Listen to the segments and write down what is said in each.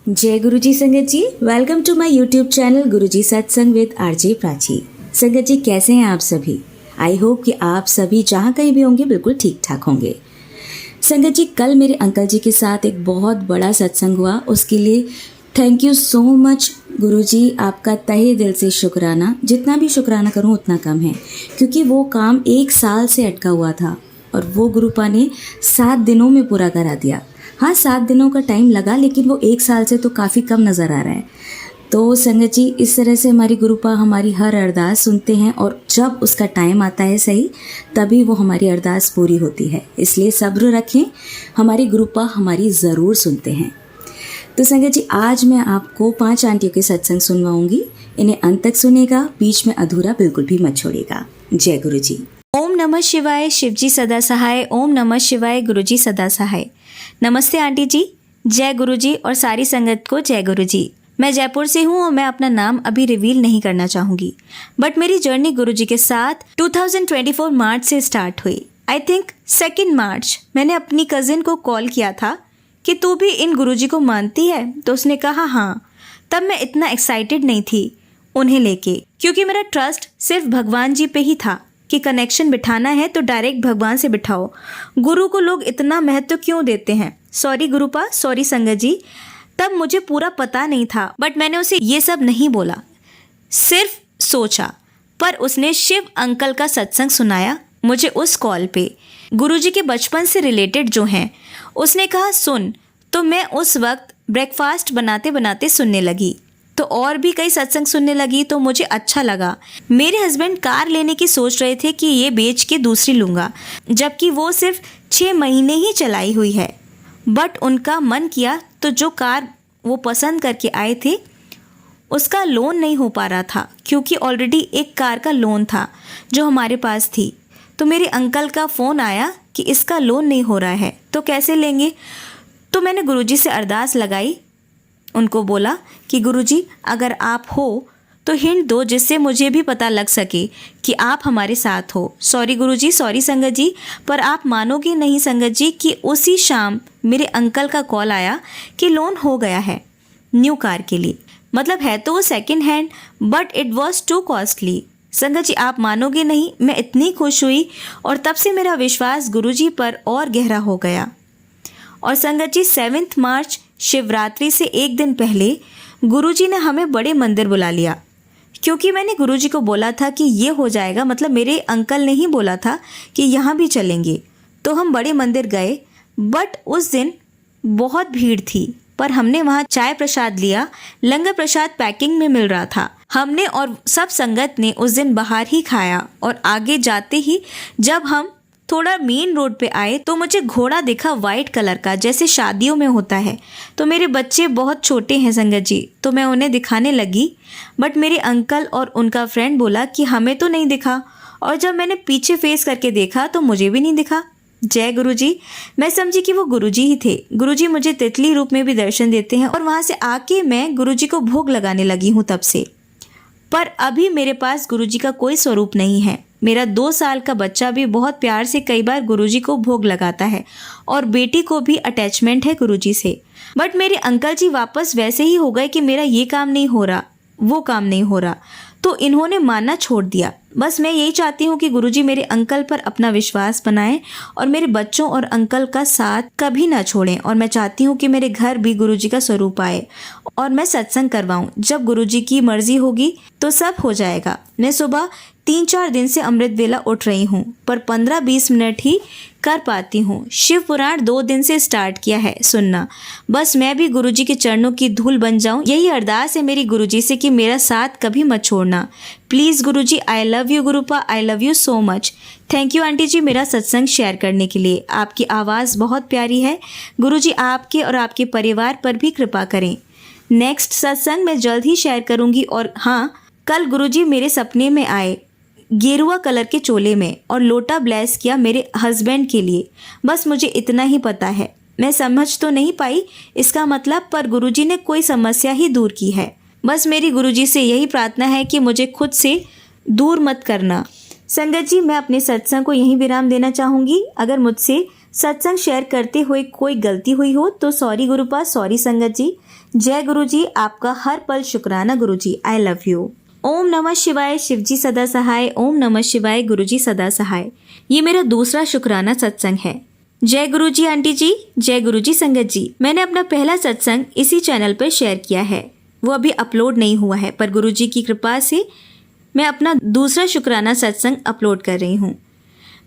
जय गुरु जी संगत जी, welcome to my YouTube channel Guruji सत्संग विद आरजे प्राची। संगत जी कैसे हैं आप सभी? आई होप कि आप सभी जहाँ कहीं भी होंगे बिल्कुल ठीक ठाक होंगे। संगत जी कल मेरे अंकल जी के साथ एक बहुत बड़ा सत्संग हुआ, उसके लिए थैंक यू सो मच गुरुजी, आपका तहे दिल से शुक्राना। जितना भी शुक्राना करूँ उतना कम है, क्योंकि वो काम 1 साल से अटका हुआ था और वो गुरुपा ने 7 दिनों में पूरा करा दिया। हाँ 7 दिनों का टाइम लगा, लेकिन वो 1 साल से तो काफ़ी कम नज़र आ रहा है। तो संगत जी इस तरह से हमारी गुरुपा हमारी हर अरदास सुनते हैं और जब उसका टाइम आता है सही तभी वो हमारी अरदास पूरी होती है। इसलिए सब्र रखें, हमारी गुरुपा हमारी ज़रूर सुनते हैं। तो संगत जी आज मैं आपको 5 आंटियों के सत्संग सुनवाऊंगी। इन्हें अंत तक सुनेगा, बीच में अधूरा बिल्कुल भी मत छोड़ेगा। जय गुरु जी। ओम नमः शिवाय, शिवजी सदा सहाय। ओम नमः शिवाय, गुरुजी सदा सहाय। नमस्ते आंटी जी, जय गुरुजी और सारी संगत को जय गुरुजी। मैं जयपुर से हूँ और मैं अपना नाम अभी रिवील नहीं करना चाहूँगी, बट मेरी जर्नी गुरुजी के साथ 2024 मार्च से स्टार्ट हुई। आई थिंक 2 मार्च मैंने अपनी कज़िन को कॉल किया था कि तू भी इन गुरुजी को मानती है, तो उसने कहा हाँ। तब मैं इतना एक्साइटेड नहीं थी उन्हें लेके, क्योंकि मेरा ट्रस्ट सिर्फ भगवान जी पे ही था कि कनेक्शन बिठाना है तो डायरेक्ट भगवान से बिठाओ। गुरु को लोग इतना महत्व क्यों देते हैं? सॉरी गुरुपा, सॉरी संगत जी, तब मुझे पूरा पता नहीं था, बट मैंने उसे ये सब नहीं बोला, सिर्फ सोचा। पर उसने शिव अंकल का सत्संग सुनाया मुझे उस कॉल पे, गुरुजी के बचपन से रिलेटेड जो हैं। उसने कहा सुन, तो मैं उस वक्त ब्रेकफास्ट बनाते बनाते सुनने लगी, तो और भी कई सत्संग सुनने लगी, तो मुझे अच्छा लगा। मेरे हस्बैंड कार लेने की सोच रहे थे कि ये बेच के दूसरी लूँगा, जबकि वो सिर्फ 6 महीने ही चलाई हुई है, बट उनका मन किया तो जो कार वो पसंद करके आए थे उसका लोन नहीं हो पा रहा था, क्योंकि ऑलरेडी एक कार का लोन था जो हमारे पास थी। तो मेरे अंकल का फ़ोन आया कि इसका लोन नहीं हो रहा है तो कैसे लेंगे। तो मैंने गुरुजी से अरदास लगाई, उनको बोला कि गुरुजी अगर आप हो तो हिंट दो जिससे मुझे भी पता लग सके कि आप हमारे साथ हो। सॉरी गुरुजी, सॉरी संगत जी, पर आप मानोगे नहीं संगत जी कि उसी शाम मेरे अंकल का कॉल आया कि लोन हो गया है न्यू कार के लिए। मतलब है तो वो second hand, but it was to costly. संगत जी आप मानोगे नहीं, मैं इतनी खुश हुई और तब से मेरा विश्वास गुरुजी पर और गहरा हो गया। और संगत जी 7 मार्च शिवरात्रि से 1 दिन पहले गुरुजी ने हमें बड़े मंदिर बुला लिया, क्योंकि मैंने गुरुजी को बोला था कि ये हो जाएगा, मतलब मेरे अंकल ने ही बोला था कि यहाँ भी चलेंगे। तो हम बड़े मंदिर गए, बट उस दिन बहुत भीड़ थी, पर हमने वहाँ चाय प्रसाद लिया। लंगर प्रसाद पैकिंग में मिल रहा था। हमने और सब संगत ने उस दिन बाहर ही खाया, और आगे जाते ही जब हम थोड़ा मेन रोड पे आए तो मुझे घोड़ा दिखा वाइट कलर का, जैसे शादियों में होता है। तो मेरे बच्चे बहुत छोटे हैं संगत जी, तो मैं उन्हें दिखाने लगी, बट मेरे अंकल और उनका फ्रेंड बोला कि हमें तो नहीं दिखा, और जब मैंने पीछे फेस करके देखा तो मुझे भी नहीं दिखा। जय गुरुजी, मैं समझी कि वो गुरुजी ही थे। गुरुजी मुझे तितली रूप में भी दर्शन देते हैं, और वहाँ से आके मैं गुरुजी को भोग लगाने लगी हूँ तब से। पर अभी मेरे पास गुरुजी का कोई स्वरूप नहीं है। मेरा 2 साल का बच्चा भी बहुत प्यार से कई बार गुरुजी को भोग लगाता है, और बेटी को भी अटैचमेंट है गुरुजी से। बट मेरे अंकल जी वापस वैसे ही हो गए कि मेरा ये काम नहीं हो रहा, वो काम नहीं हो रहा, तो इन्होंने मानना छोड़ दिया। बस मैं यही चाहती हूँ कि गुरुजी मेरे अंकल पर अपना विश्वास बनाएं और मेरे बच्चों और अंकल का साथ कभी ना छोड़ें। और मैं चाहती हूँ कि मेरे घर भी गुरुजी का स्वरूप आए और मैं सत्संग करवाऊँ। जब गुरुजी की मर्जी होगी तो सब हो जाएगा। मैं सुबह 3-4 दिन से अमृत वेला उठ रही हूँ, पर 15-20 मिनट ही कर पाती हूँ। शिव पुराण 2 दिन से स्टार्ट किया है सुनना। बस मैं भी गुरुजी के चरणों की धूल बन जाऊँ, यही अरदास है मेरी गुरुजी से कि मेरा साथ कभी मत छोड़ना। Please Guruji, I love you Gurupa, I love you so much. Thank you aunty जी मेरा सत्संग शेयर करने के लिए। आपकी आवाज़ बहुत प्यारी है। गुरुजी आपके और आपके परिवार पर भी कृपा करें। नेक्स्ट सत्संग मैं जल्द ही शेयर करूँगी। और हाँ, कल गुरुजी मेरे सपने में आए गेरुआ कलर के चोले में, और लोटा ब्लेस किया मेरे हस्बैंड के लिए। बस मुझे इतना ही पता है, मैं समझ तो नहीं पाई इसका मतलब, पर गुरुजी ने कोई समस्या ही दूर की है। बस मेरी गुरुजी से यही प्रार्थना है कि मुझे खुद से दूर मत करना। संगत जी मैं अपने सत्संग को यहीं विराम देना चाहूँगी। अगर मुझसे सत्संग शेयर करते हुए कोई गलती हुई हो तो सॉरी गुरुपा, सॉरी संगत जी। जय गुरुजी, आपका हर पल शुक्राना गुरुजी, आई लव यू। ओम नमः शिवाय, शिवजी सदा सहाय। ओम नमः शिवाय, गुरुजी सदा सहाय। ये मेरा दूसरा शुक्राना सत्संग है। जय गुरुजी आंटी जी, जय गुरुजी संगत जी। मैंने अपना पहला सत्संग इसी चैनल पर शेयर किया है, वो अभी अपलोड नहीं हुआ है, पर गुरुजी की कृपा से मैं अपना दूसरा शुक्राना सत्संग अपलोड कर रही हूँ।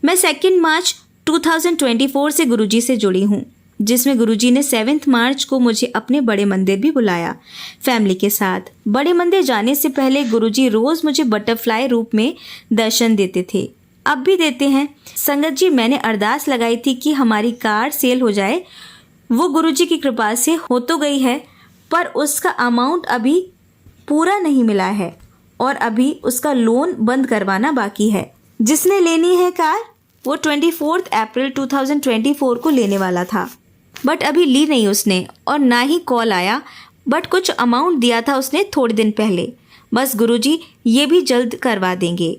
मैं 2 मार्च 2024 से गुरुजी से जुड़ी हूँ, जिसमें गुरुजी ने 7 मार्च को मुझे अपने बड़े मंदिर भी बुलाया फैमिली के साथ। बड़े मंदिर जाने से पहले गुरुजी रोज़ मुझे बटरफ्लाई रूप में दर्शन देते थे, अब भी देते हैं। संगत जी, मैंने अरदास लगाई थी कि हमारी कार सेल हो जाए, वो गुरुजी की कृपा से हो तो गई है, पर उसका अमाउंट अभी पूरा नहीं मिला है और अभी उसका लोन बंद करवाना बाकी है। जिसने लेनी है कार वो 24 अप्रैल 2024 को लेने वाला था, बट अभी ली नहीं उसने और ना ही कॉल आया, बट कुछ अमाउंट दिया था उसने थोड़े दिन पहले। बस गुरुजी ये भी जल्द करवा देंगे।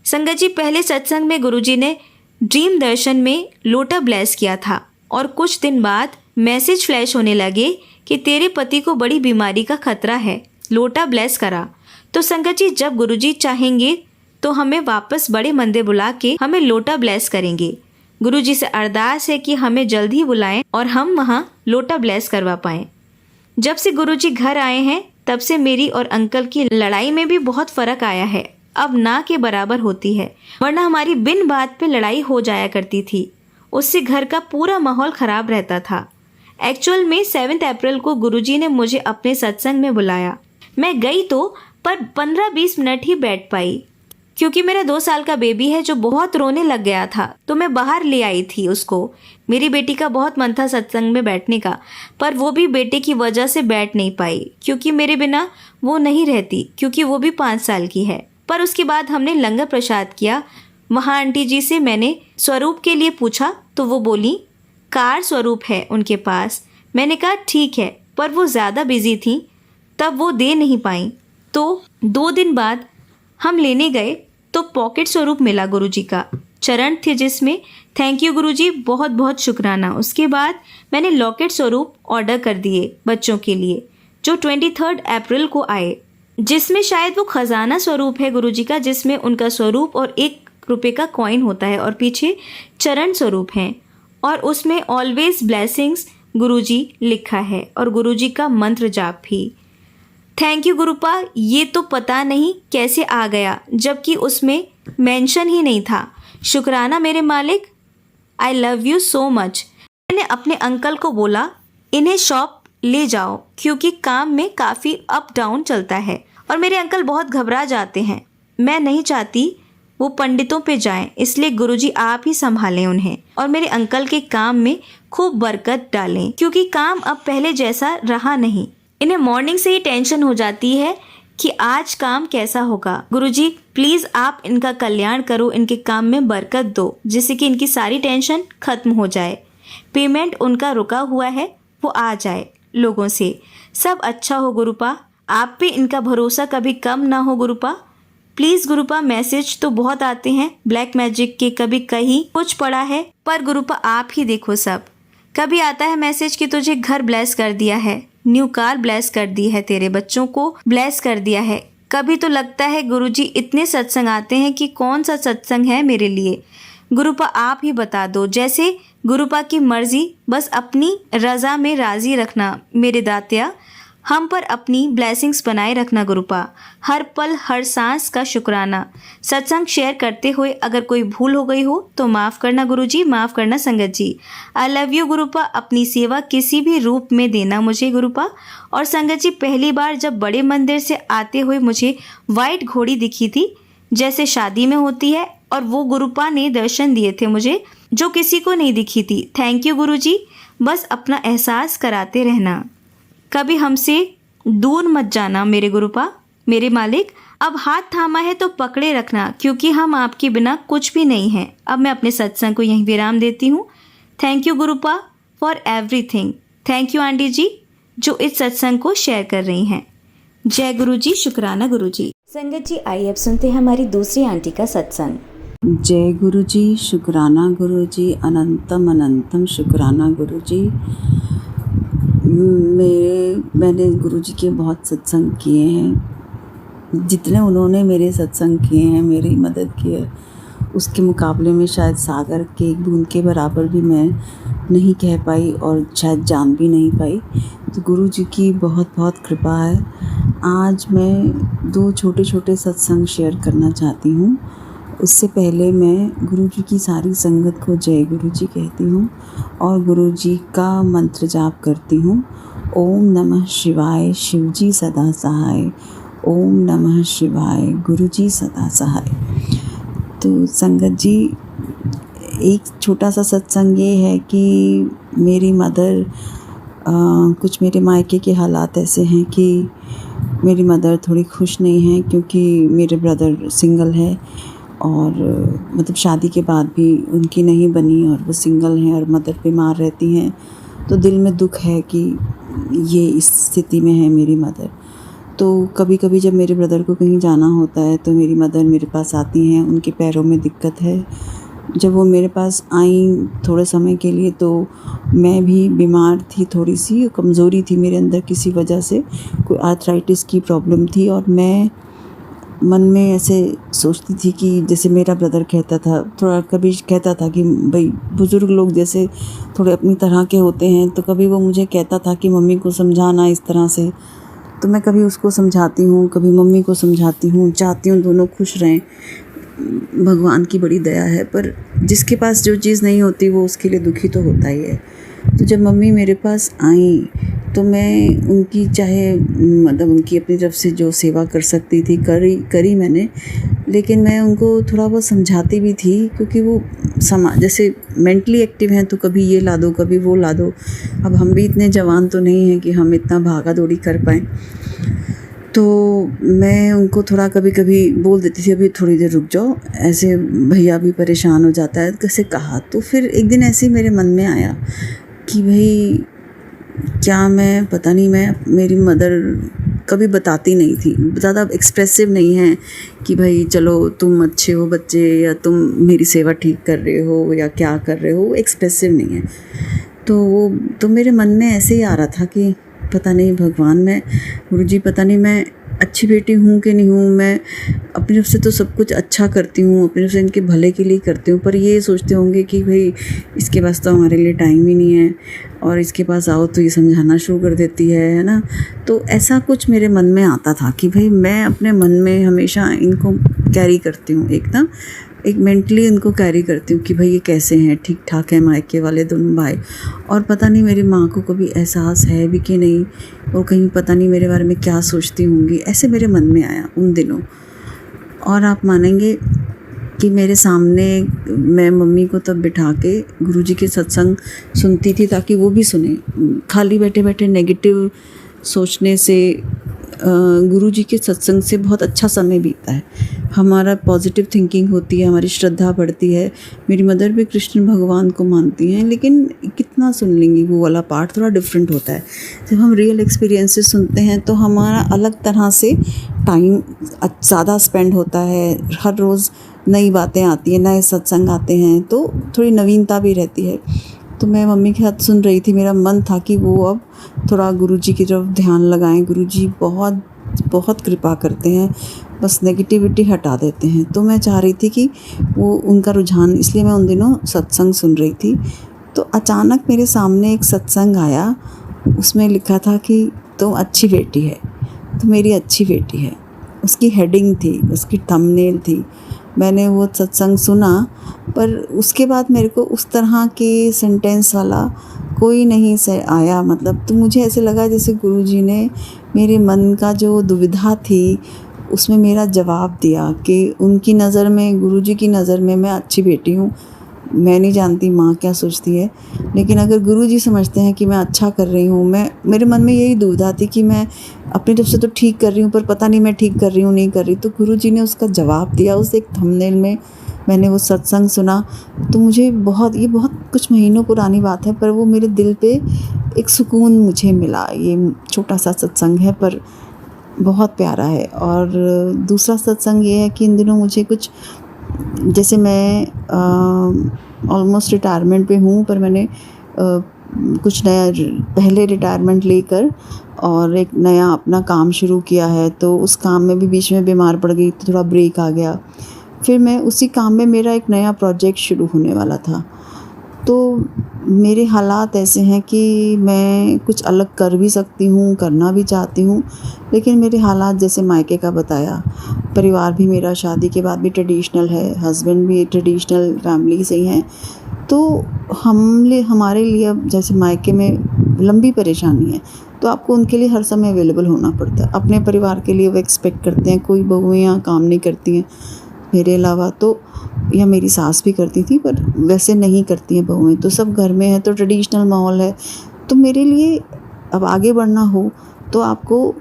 संगत जी, पहले सत्संग में गुरुजी ने ड्रीम दर्शन में लोटा ब्लेस किया था और कुछ दिन बाद मैसेज फ्लैश होने लगे कि तेरे पति को बड़ी बीमारी का खतरा है, लोटा ब्लेस करा। तो संगत जी, जब गुरुजी चाहेंगे तो हमें वापस बड़े मंदिर बुला के हमें लोटा ब्लेस करेंगे। गुरुजी से अरदास है कि हमें जल्द ही बुलाएं और हम वहाँ लोटा ब्लेस करवा पाएं। जब से गुरुजी घर आए हैं तब से मेरी और अंकल की लड़ाई में भी बहुत फर्क आया है, अब ना के बराबर होती है, वरना हमारी बिन बात पे लड़ाई हो जाया करती थी, उससे घर का पूरा माहौल खराब रहता था। एक्चुअल में 7 अप्रैल को गुरुजी ने मुझे अपने सत्संग में बुलाया। मैं गई तो पर 15-20 मिनट ही बैठ पाई, क्योंकि मेरा 2 साल का बेबी है जो बहुत रोने लग गया था, तो मैं बाहर ले आई थी उसको। मेरी बेटी का बहुत मन था सत्संग में बैठने का, पर वो भी बेटे की वजह से बैठ नहीं पाई, क्योंकि मेरे बिना वो नहीं रहती, क्योंकि वो भी 5 साल की है। पर उसके बाद हमने लंगर प्रसाद किया। वहाँ आंटी जी से मैंने स्वरूप के लिए पूछा तो वो बोली कार स्वरूप है उनके पास। मैंने कहा ठीक है, पर वो ज़्यादा बिजी थी तब वो दे नहीं पाई। तो 2 दिन बाद हम लेने गए तो पॉकेट स्वरूप मिला गुरुजी का, चरण थे जिसमें थैंक यू गुरुजी, बहुत बहुत शुक्राना। उसके बाद मैंने लॉकेट स्वरूप ऑर्डर कर दिए बच्चों के लिए, जो 23 अप्रैल को आए, जिसमें शायद वो खजाना स्वरूप है गुरुजी का, जिसमें उनका स्वरूप और 1 रुपये का कॉइन होता है और पीछे चरण स्वरूप हैं और उसमें ऑलवेज ब्लेसिंग्स गुरुजी लिखा है और गुरुजी का मंत्र जाप भी। थैंक यू गुरुपा, ये तो पता नहीं कैसे आ गया, जबकि उसमें मेंशन ही नहीं था। शुक्राना मेरे मालिक, आई लव यू सो मच। मैंने अपने अंकल को बोला इन्हें शॉप ले जाओ, क्योंकि काम में काफ़ी अप डाउन चलता है और मेरे अंकल बहुत घबरा जाते हैं। मैं नहीं चाहती वो पंडितों पे जाएं, इसलिए गुरुजी आप ही संभालें उन्हें और मेरे अंकल के काम में खूब बरकत डालें, क्योंकि काम अब पहले जैसा रहा नहीं। इन्हें मॉर्निंग से ही टेंशन हो जाती है कि आज काम कैसा होगा। गुरुजी प्लीज़ आप इनका कल्याण करो, इनके काम में बरकत दो, जिससे कि इनकी सारी टेंशन खत्म हो जाए। पेमेंट उनका रुका हुआ है वो आ जाए लोगों से, सब अच्छा हो गुरुपा। आप पे इनका भरोसा कभी कम ना हो गुरुपा। प्लीज़ गुरुपा, मैसेज तो बहुत आते हैं ब्लैक मैजिक के, कभी कहीं कुछ पड़ा है, पर गुरुपा आप ही देखो सब। कभी आता है मैसेज कि तुझे घर ब्लेस कर दिया है, न्यू कार ब्लेस कर दी है, तेरे बच्चों को ब्लेस कर दिया है। कभी तो लगता है गुरुजी इतने सत्संग आते हैं कि कौन सा सत्संग है मेरे लिए। गुरुपा आप ही बता दो, जैसे गुरुपा की मर्जी, बस अपनी रज़ा में राज़ी रखना मेरे दातिया, हम पर अपनी ब्लेसिंग्स बनाए रखना गुरुपा। हर पल हर सांस का शुक्राना। सत्संग शेयर करते हुए अगर कोई भूल हो गई हो तो माफ़ करना गुरुजी, माफ़ करना संगत जी। आई लव यू गुरुपा, अपनी सेवा किसी भी रूप में देना मुझे गुरुपा। और संगत जी, पहली बार जब बड़े मंदिर से आते हुए मुझे वाइट घोड़ी दिखी थी, जैसे शादी में होती है, और वो गुरुपा ने दर्शन दिए थे मुझे, जो किसी को नहीं दिखी थी। थैंक यू गुरुजी, बस अपना एहसास कराते रहना, कभी हमसे दूर मत जाना मेरे गुरुपा, मेरे मालिक। अब हाथ थामा है तो पकड़े रखना, क्योंकि हम आपके बिना कुछ भी नहीं हैं। अब मैं अपने सत्संग को यहीं विराम देती हूँ। Thank you Gurupa for everything. Thank you aunty जी जो इस सत्संग को शेयर कर रही हैं। जय गुरु जी, शुक्राना गुरु जी। संगत जी, आइए अब सुनते हैं हमारी दूसरी आंटी का सत्संग। जय गुरु जी, शुक्राना गुरु जी, अनंतम अनंतम शुक्राना गुरु जी। मैंने गुरुजी के बहुत सत्संग किए हैं। जितने उन्होंने मेरे सत्संग किए हैं, मेरी मदद की है, उसके मुकाबले में शायद सागर के एक बूंद के बराबर भी मैं नहीं कह पाई और शायद जान भी नहीं पाई। तो गुरुजी की बहुत बहुत कृपा है। आज मैं 2 छोटे छोटे सत्संग शेयर करना चाहती हूँ। उससे पहले मैं गुरुजी की सारी संगत को जय गुरुजी कहती हूँ और गुरुजी का मंत्र जाप करती हूँ। ओम नमः शिवाय, शिवजी सदा सहाय। ओम नमः शिवाय, गुरुजी सदा सहाय। तो संगत जी, एक छोटा सा सत्संग ये है कि मेरी मदर कुछ मेरे मायके के हालात ऐसे हैं कि मेरी मदर थोड़ी खुश नहीं है, क्योंकि मेरे ब्रदर सिंगल है और मतलब शादी के बाद भी उनकी नहीं बनी और वो सिंगल हैं और मदर बीमार रहती हैं। तो दिल में दुख है कि ये इस स्थिति में है मेरी मदर। तो कभी कभी जब मेरे ब्रदर को कहीं जाना होता है तो मेरी मदर मेरे पास आती हैं। उनके पैरों में दिक्कत है। जब वो मेरे पास आई थोड़े समय के लिए तो मैं भी बीमार थी, थोड़ी सी कमज़ोरी थी मेरे अंदर किसी वजह से, कोई आर्थराइटिस की प्रॉब्लम थी। और मैं मन में ऐसे सोचती थी कि जैसे मेरा ब्रदर कहता था, थोड़ा कभी कहता था कि भाई बुज़ुर्ग लोग जैसे थोड़े अपनी तरह के होते हैं, तो कभी वो मुझे कहता था कि मम्मी को समझाना इस तरह से। तो मैं कभी उसको समझाती हूँ, कभी मम्मी को समझाती हूँ, चाहती हूँ दोनों खुश रहें। भगवान की बड़ी दया है, पर जिसके पास जो चीज़ नहीं होती वो उसके लिए दुखी तो होता ही है। तो जब मम्मी मेरे पास आई तो मैं उनकी चाहे मतलब उनकी अपनी तरफ से जो सेवा कर सकती थी करी मैंने। लेकिन मैं उनको थोड़ा बहुत समझाती भी थी, क्योंकि वो जैसे मेंटली एक्टिव हैं तो कभी ये ला दो कभी वो ला दो। अब हम भी इतने जवान तो नहीं हैं कि हम इतना भागा दौड़ी कर पाएँ। तो मैं उनको थोड़ा कभी कभी बोल देती थी अभी थोड़ी देर रुक जाओ, ऐसे भैया भी परेशान हो जाता है, कैसे कहा। तो फिर एक दिन ऐसे ही मेरे मन में आया कि भाई क्या मैं पता नहीं, मैं मेरी मदर कभी बताती नहीं थी, ज़्यादा एक्सप्रेसिव नहीं है कि भाई चलो तुम अच्छे हो बच्चे, या तुम मेरी सेवा ठीक कर रहे हो या क्या कर रहे हो, एक्सप्रेसिव नहीं है। तो मेरे मन में ऐसे ही आ रहा था कि पता नहीं भगवान, मैं गुरुजी पता नहीं मैं अच्छी बेटी हूँ कि नहीं हूँ। मैं अपनी तरफ से तो सब कुछ अच्छा करती हूँ, अपनी तरफ से इनके भले के लिए करती हूँ, पर ये सोचते होंगे कि भाई इसके पास तो हमारे लिए टाइम ही नहीं है, और इसके पास आओ तो ये समझाना शुरू कर देती है ना। तो ऐसा कुछ मेरे मन में आता था कि भाई मैं अपने मन में हमेशा इनको कैरी करती हूँ, एक मेंटली इनको कैरी करती हूँ कि भाई ये कैसे हैं, ठीक ठाक है मायके वाले दोनों भाई। और पता नहीं मेरी माँ को कभी एहसास है भी कि नहीं, और कहीं पता नहीं मेरे बारे में क्या सोचती होंगी, ऐसे मेरे मन में आया उन दिनों। और आप मानेंगे कि मेरे सामने मैं मम्मी को तब बिठा के गुरुजी के सत्संग सुनती थी, ताकि वो भी सुने। खाली बैठे बैठे नेगेटिव सोचने से गुरुजी के सत्संग से बहुत अच्छा समय बीतता है, हमारा पॉजिटिव थिंकिंग होती है, हमारी श्रद्धा बढ़ती है। मेरी मदर भी कृष्ण भगवान को मानती हैं, लेकिन कितना सुन लेंगी, वो वाला पार्ट थोड़ा डिफरेंट होता है। जब हम रियल एक्सपीरियंसेस सुनते हैं तो हमारा अलग तरह से टाइम ज़्यादा स्पेंड होता है। हर रोज़ नई बातें आती हैं, नए सत्संग आते हैं, तो थोड़ी नवीनता भी रहती है। तो मैं मम्मी के साथ सुन रही थी, मेरा मन था कि वो अब थोड़ा गुरुजी की तरफ ध्यान लगाएं। गुरुजी बहुत बहुत कृपा करते हैं, बस नेगेटिविटी हटा देते हैं। तो मैं चाह रही थी कि वो उनका रुझान, इसलिए मैं उन दिनों सत्संग सुन रही थी। तो अचानक मेरे सामने एक सत्संग आया, उसमें लिखा था कि तुम अच्छी बेटी है, तो मेरी अच्छी बेटी है, उसकी हेडिंग थी, उसकी थंबनेल थी। मैंने वो सत्संग सुना, पर उसके बाद मेरे को उस तरह के सेंटेंस वाला कोई नहीं से आया। मतलब तो मुझे ऐसे लगा जैसे गुरुजी ने मेरे मन का जो दुविधा थी उसमें मेरा जवाब दिया कि उनकी नज़र में, गुरुजी की नज़र में मैं अच्छी बेटी हूँ। मैं नहीं जानती माँ क्या सोचती है, लेकिन अगर गुरुजी समझते हैं कि मैं अच्छा कर रही हूँ, मेरे मन में यही दुविधा थी कि मैं अपनी तरफ से तो ठीक कर रही हूँ, पर पता नहीं मैं ठीक कर रही हूँ नहीं कर रही। तो गुरुजी ने उसका जवाब दिया, उस एक थंबनेल में मैंने वो सत्संग सुना। तो मुझे ये बहुत कुछ महीनों पुरानी बात है, पर वो मेरे दिल पे एक सुकून मुझे मिला। ये छोटा सा सत्संग है पर बहुत प्यारा है। और दूसरा सत्संग ये है कि इन दिनों मुझे कुछ, जैसे मैं ऑलमोस्ट रिटायरमेंट पे हूँ, पर मैंने कुछ नया पहले रिटायरमेंट लेकर और एक नया अपना काम शुरू किया है, तो उस काम में भी बीच में बीमार पड़ गई तो थोड़ा ब्रेक आ गया। फिर मैं उसी काम में मेरा एक नया प्रोजेक्ट शुरू होने वाला था। तो मेरे हालात ऐसे हैं कि मैं कुछ अलग कर भी सकती हूँ, करना भी चाहती हूँ, लेकिन मेरे हालात जैसे मायके का बताया, परिवार भी मेरा शादी के बाद भी ट्रेडिशनल है, हस्बैंड भी ट्रेडिशनल फैमिली से ही हैं। तो हमारे लिए अब जैसे मायके में लंबी परेशानी है, तो आपको उनके लिए हर समय अवेलेबल होना पड़ता है। अपने परिवार के लिए वो एक्सपेक्ट करते हैं, कोई बहुएं यहाँ काम नहीं करती हैं मेरे अलावा, तो या मेरी सास भी करती थी पर वैसे नहीं करती हैं बहुएं, तो सब घर में है, तो ट्रेडिशनल माहौल है। तो मेरे लिए अब आगे बढ़ना हो तो आपको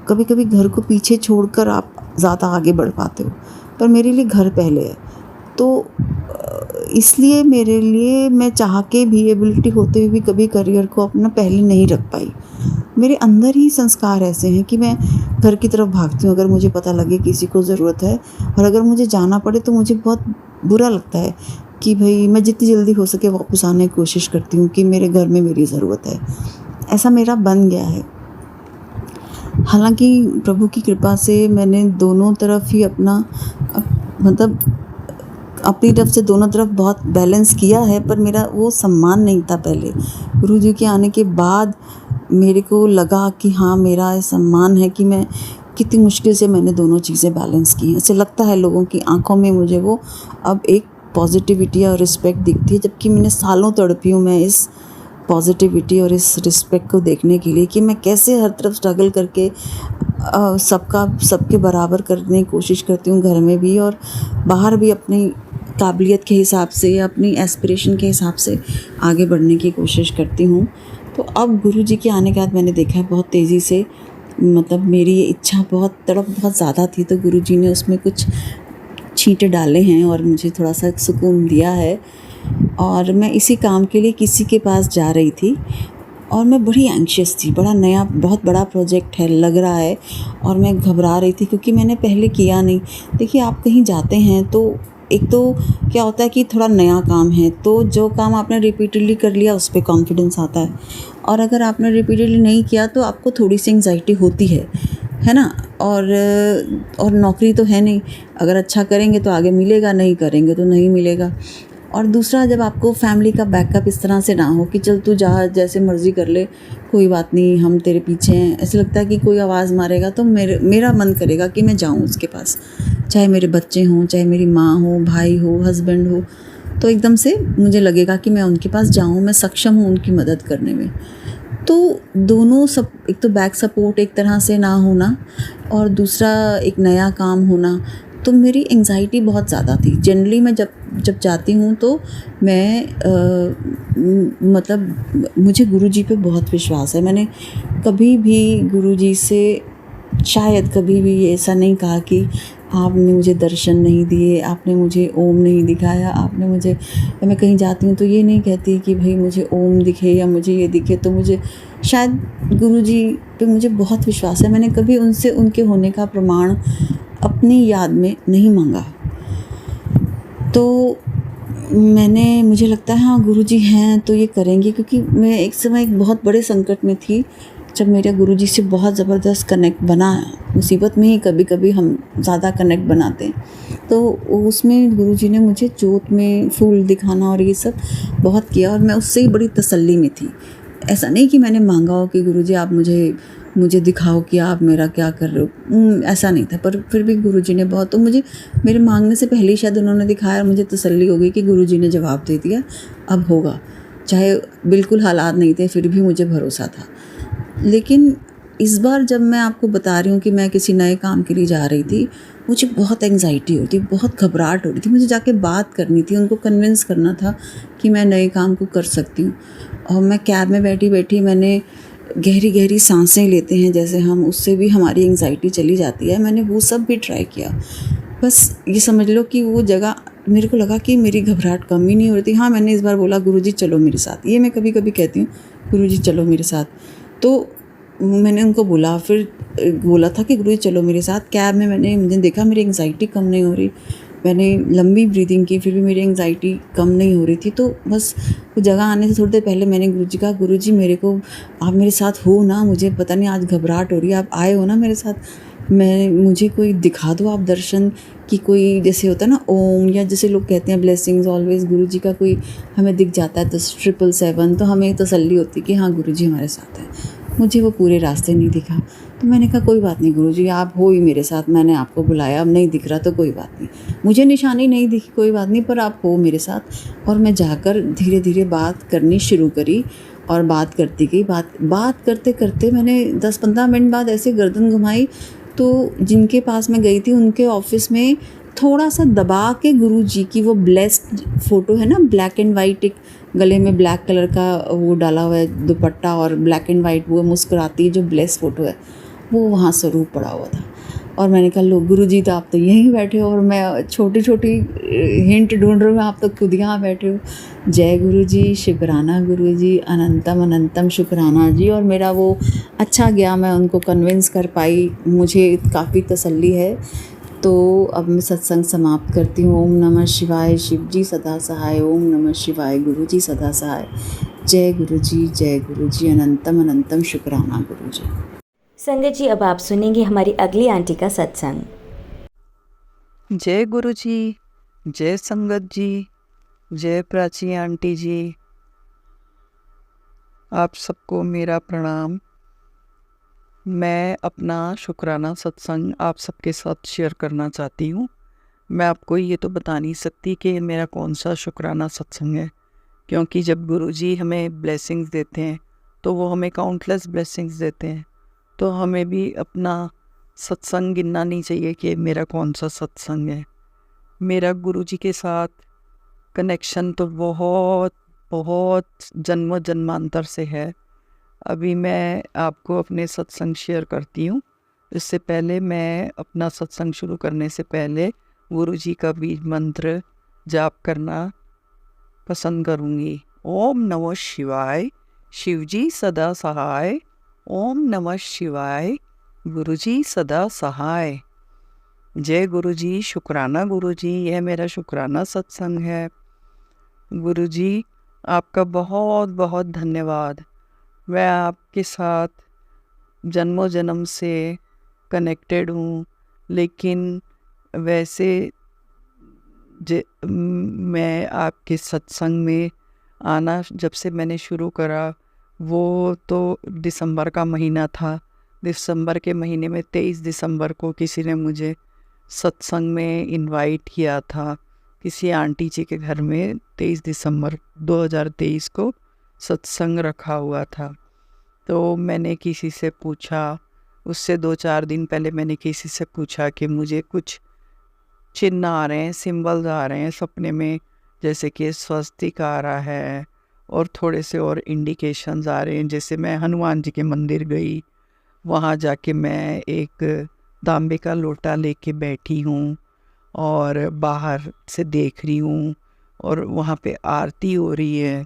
कभी कभी घर को पीछे छोड़कर आप ज़्यादा आगे बढ़ पाते हो, पर मेरे लिए घर पहले है। तो इसलिए मेरे लिए मैं चाह के भी, एबिलिटी होते हुए भी कभी करियर को अपना पहले नहीं रख पाई। मेरे अंदर ही संस्कार ऐसे हैं कि मैं घर की तरफ भागती हूँ अगर मुझे पता लगे किसी को ज़रूरत है, और अगर मुझे जाना पड़े तो मुझे बहुत बुरा लगता है कि भाई मैं जितनी जल्दी हो सके वापस आने की कोशिश करती हूँ कि मेरे घर में मेरी ज़रूरत है। ऐसा मेरा बन गया है। हालांकि प्रभु की कृपा से मैंने दोनों तरफ ही अपना मतलब अपनी तरफ से दोनों तरफ बहुत बैलेंस किया है, पर मेरा वो सम्मान नहीं था पहले। गुरु जी के आने के बाद मेरे को लगा कि हाँ, मेरा सम्मान है कि मैं कितनी मुश्किल से मैंने दोनों चीज़ें बैलेंस की हैं। ऐसे लगता है लोगों की आंखों में मुझे वो अब एक पॉजिटिविटी और रिस्पेक्ट दिखती है, जबकि मैंने सालों तड़पी हूँ मैं इस पॉजिटिविटी और इस रिस्पेक्ट को देखने के लिए कि मैं कैसे हर तरफ स्ट्रगल करके सबके बराबर करने की कोशिश करती हूँ, घर में भी और बाहर भी, अपनी काबिलियत के हिसाब से या अपनी एस्पिरेशन के हिसाब से आगे बढ़ने की कोशिश करती हूँ। तो अब गुरु जी के आने के बाद मैंने देखा है बहुत तेज़ी से, मतलब मेरी ये इच्छा बहुत तड़प बहुत ज़्यादा थी, तो गुरु जी ने उसमें कुछ छींटे डाले हैं और मुझे थोड़ा सा सुकून दिया है। और मैं इसी काम के लिए किसी के पास जा रही थी और मैं बड़ी एंग्शियस थी, बड़ा नया बहुत बड़ा प्रोजेक्ट है लग रहा है, और मैं घबरा रही थी क्योंकि मैंने पहले किया नहीं। देखिए, आप कहीं जाते हैं तो एक तो क्या होता है कि थोड़ा नया काम है, तो जो काम आपने रिपीटेडली कर लिया उस पर कॉन्फिडेंस आता है, और अगर आपने रिपीटेडली नहीं किया तो आपको थोड़ी सी एंग्जाइटी होती है ना। और नौकरी तो है नहीं, अगर अच्छा करेंगे तो आगे मिलेगा, नहीं करेंगे तो नहीं मिलेगा। और दूसरा, जब आपको फैमिली का बैकअप इस तरह से ना हो कि चल तू जा, जैसे मर्ज़ी कर ले, कोई बात नहीं, हम तेरे पीछे हैं, ऐसे लगता है कि कोई आवाज़ मारेगा तो मेरा मन करेगा कि मैं जाऊं उसके पास, चाहे मेरे बच्चे हों, चाहे मेरी माँ हो, भाई हो, हस्बैंड हो, तो एकदम से मुझे लगेगा कि मैं उनके पास जाऊं, मैं सक्षम हूँ उनकी मदद करने में। तो दोनों सब, एक तो बैक सपोर्ट एक तरह से ना होना और दूसरा एक नया काम होना, तो मेरी एंग्जाइटी बहुत ज़्यादा थी। जनरली मैं जब जाती हूँ तो मैं मतलब मुझे गुरुजी पे बहुत विश्वास है। मैंने कभी भी गुरुजी से शायद कभी भी ऐसा नहीं कहा कि आपने मुझे दर्शन नहीं दिए, आपने मुझे ओम नहीं दिखाया, आपने मुझे, मैं कहीं जाती हूँ तो ये नहीं कहती कि भाई मुझे ओम दिखे या मुझे ये दिखे। तो मुझे शायद गुरुजी पे मुझे बहुत विश्वास है। मैंने कभी उनसे उनके होने का प्रमाण अपनी याद में नहीं मांगा। तो मुझे लगता है हाँ, गुरुजी हैं तो ये करेंगे, क्योंकि मैं एक समय एक बहुत बड़े संकट में थी जब मेरा गुरुजी से बहुत ज़बरदस्त कनेक्ट बना। मुसीबत में ही कभी कभी हम ज़्यादा कनेक्ट बनाते हैं, तो उसमें गुरुजी ने मुझे जोत में फूल दिखाना और ये सब बहुत किया, और मैं उससे ही बड़ी तसल्ली में थी। ऐसा नहीं कि मैंने मांगा हो कि गुरुजी आप मुझे दिखाओ कि आप मेरा क्या कर रहे हो, ऐसा नहीं था। पर फिर भी गुरुजी ने बहुत, तो मुझे मेरे मांगने से पहले ही शायद उन्होंने दिखाया, मुझे तसल्ली हो गई कि गुरुजी ने जवाब दे दिया, अब होगा। चाहे बिल्कुल हालात नहीं थे, फिर भी मुझे भरोसा था। लेकिन इस बार जब मैं आपको बता रही हूँ कि मैं किसी नए काम के लिए जा रही थी, मुझे बहुत एंग्जाइटी हो रही थी, बहुत घबराहट हो रही थी। मुझे जाके बात करनी थी, उनको कन्विंस करना था कि मैं नए काम को कर सकती हूँ। और मैं कैब में बैठी मैंने गहरी गहरी सांसें लेते हैं जैसे हम, उससे भी हमारी एंग्जाइटी चली जाती है। मैंने वो सब भी ट्राई किया। बस ये समझ लो कि वो जगह मेरे को लगा कि मेरी घबराहट कम ही नहीं हो रही थी। हाँ, मैंने इस बार बोला गुरुजी चलो मेरे साथ, ये मैं कभी कभी कहती हूँ गुरुजी चलो मेरे साथ। तो मैंने उनको बोला, फिर बोला था कि गुरुजी चलो मेरे साथ। कैब में मुझे देखा मेरी एंग्जाइटी कम नहीं हो रही, मैंने लंबी ब्रीदिंग की, फिर भी मेरी एंग्जाइटी कम नहीं हो रही थी। तो बस वो जगह आने से थोड़ी देर पहले मैंने गुरुजी कहा, गुरुजी मेरे को आप मेरे साथ हो ना, मुझे पता नहीं आज घबराहट हो रही है, आप आए हो ना मेरे साथ, मुझे कोई दिखा दो आप दर्शन कि कोई जैसे होता है ना ओम, या जैसे लोग कहते हैं ब्लेसिंग्स ऑलवेज, गुरुजी का कोई हमें दिख जाता है तो 777, तो हमें तसल्ली होती है कि हाँ गुरुजी हमारे साथ हैं। मुझे वो पूरे रास्ते नहीं दिखा, तो मैंने कहा कोई बात नहीं गुरुजी, आप हो ही मेरे साथ, मैंने आपको बुलाया, अब नहीं दिख रहा तो कोई बात नहीं, मुझे निशानी नहीं दिखी कोई बात नहीं, पर आप हो मेरे साथ। और मैं जाकर धीरे धीरे बात करनी शुरू करी और बात करती गई। बात करते करते मैंने 10-15 मिनट बाद ऐसे गर्दन घुमाई, तो जिनके पास मैं गई थी उनके ऑफिस में थोड़ा सा दबा के गुरुजी की वो ब्लेस्ड फ़ोटो है ना, ब्लैक एंड वाइट, एक गले में ब्लैक कलर का वो डाला हुआ है दुपट्टा और ब्लैक एंड वाइट वो मुस्कुराती है जो ब्लेस्ड फ़ोटो है, वो वहाँ स्वरूप पड़ा हुआ था। और मैंने कहा लो गुरुजी, तो आप तो यहीं बैठे हो और मैं छोटी छोटी हिंट ढूंढ रही हूँ, आप तो खुद यहाँ बैठे हो। जय गुरुजी, शुक्राना गुरुजी, अनंतम अनंतम शुक्राना जी। और मेरा वो अच्छा गया, मैं उनको कन्विंस कर पाई, मुझे काफ़ी तसल्ली है। तो अब मैं सत्संग समाप्त करती हूँ। ओम नमः शिवाय, शिव जी सदा सहाय। ओम नमः शिवाय, गुरु जी सदा सहाय। जय गुरु जी, अनंतम अनंतम शुक्राना गुरु जी। संगत जी, अब आप सुनेंगे हमारी अगली आंटी का सत्संग। जय गुरु जी, जय संगत जी, जय प्राची आंटी जी, आप सबको मेरा प्रणाम। मैं अपना शुक्राना सत्संग आप सबके साथ शेयर करना चाहती हूँ। मैं आपको ये तो बता नहीं सकती कि मेरा कौन सा शुक्राना सत्संग है, क्योंकि जब गुरुजी हमें ब्लेसिंग्स देते हैं तो वो हमें काउंटलेस ब्लेसिंग्स देते हैं। तो हमें भी अपना सत्संग गिनना नहीं चाहिए कि मेरा कौन सा सत्संग है। मेरा गुरुजी के साथ कनेक्शन तो बहुत बहुत जन्म जन्मांतर से है। अभी मैं आपको अपने सत्संग शेयर करती हूँ। इससे पहले मैं अपना सत्संग शुरू करने से पहले गुरुजी का बीज मंत्र जाप करना पसंद करूँगी। ओम नमः शिवाय, शिवजी सदा सहाय। ओम नमः शिवाय, गुरुजी सदा सहाय। जय गुरुजी, शुक्राना गुरुजी, यह मेरा शुक्राना सत्संग है। गुरुजी आपका बहुत बहुत धन्यवाद। मैं आपके साथ जन्मों जन्म से कनेक्टेड हूँ, लेकिन वैसे मैं आपके सत्संग में आना जब से मैंने शुरू करा, वो तो दिसंबर का महीना था। दिसंबर के महीने में 23 दिसंबर को किसी ने मुझे सत्संग में इनवाइट किया था। किसी आंटी जी के घर में 23 दिसंबर 2023 को सत्संग रखा हुआ था। तो मैंने किसी से पूछा, उससे 2-4 दिन पहले मैंने किसी से पूछा कि मुझे कुछ चिन्ह आ रहे हैं, सिंबल्स आ रहे हैं सपने में, जैसे कि स्वस्तिक आ रहा है और थोड़े से और इंडिकेशंस आ रहे हैं। जैसे मैं हनुमान जी के मंदिर गई, वहाँ जाके मैं एक तांबे का लोटा लेके बैठी हूँ और बाहर से देख रही हूँ और वहाँ पे आरती हो रही है।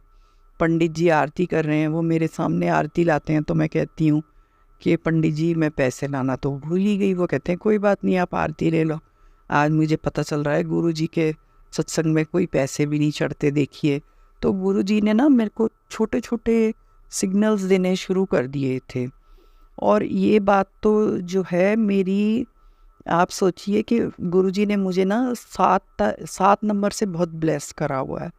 पंडित जी आरती कर रहे हैं, वो मेरे सामने आरती लाते हैं। तो मैं कहती हूँ कि पंडित जी मैं पैसे लाना तो भूल ही गई। वो कहते हैं कोई बात नहीं, आप आरती ले लो। आज मुझे पता चल रहा है गुरु जी के सत्संग में कोई पैसे भी नहीं चढ़ते, देखिए। तो गुरु जी ने ना मेरे को छोटे छोटे सिग्नल्स देने शुरू कर दिए थे। और ये बात तो जो है मेरी, आप सोचिए कि गुरुजी ने मुझे ना 7 नंबर से बहुत ब्लेस करा हुआ है,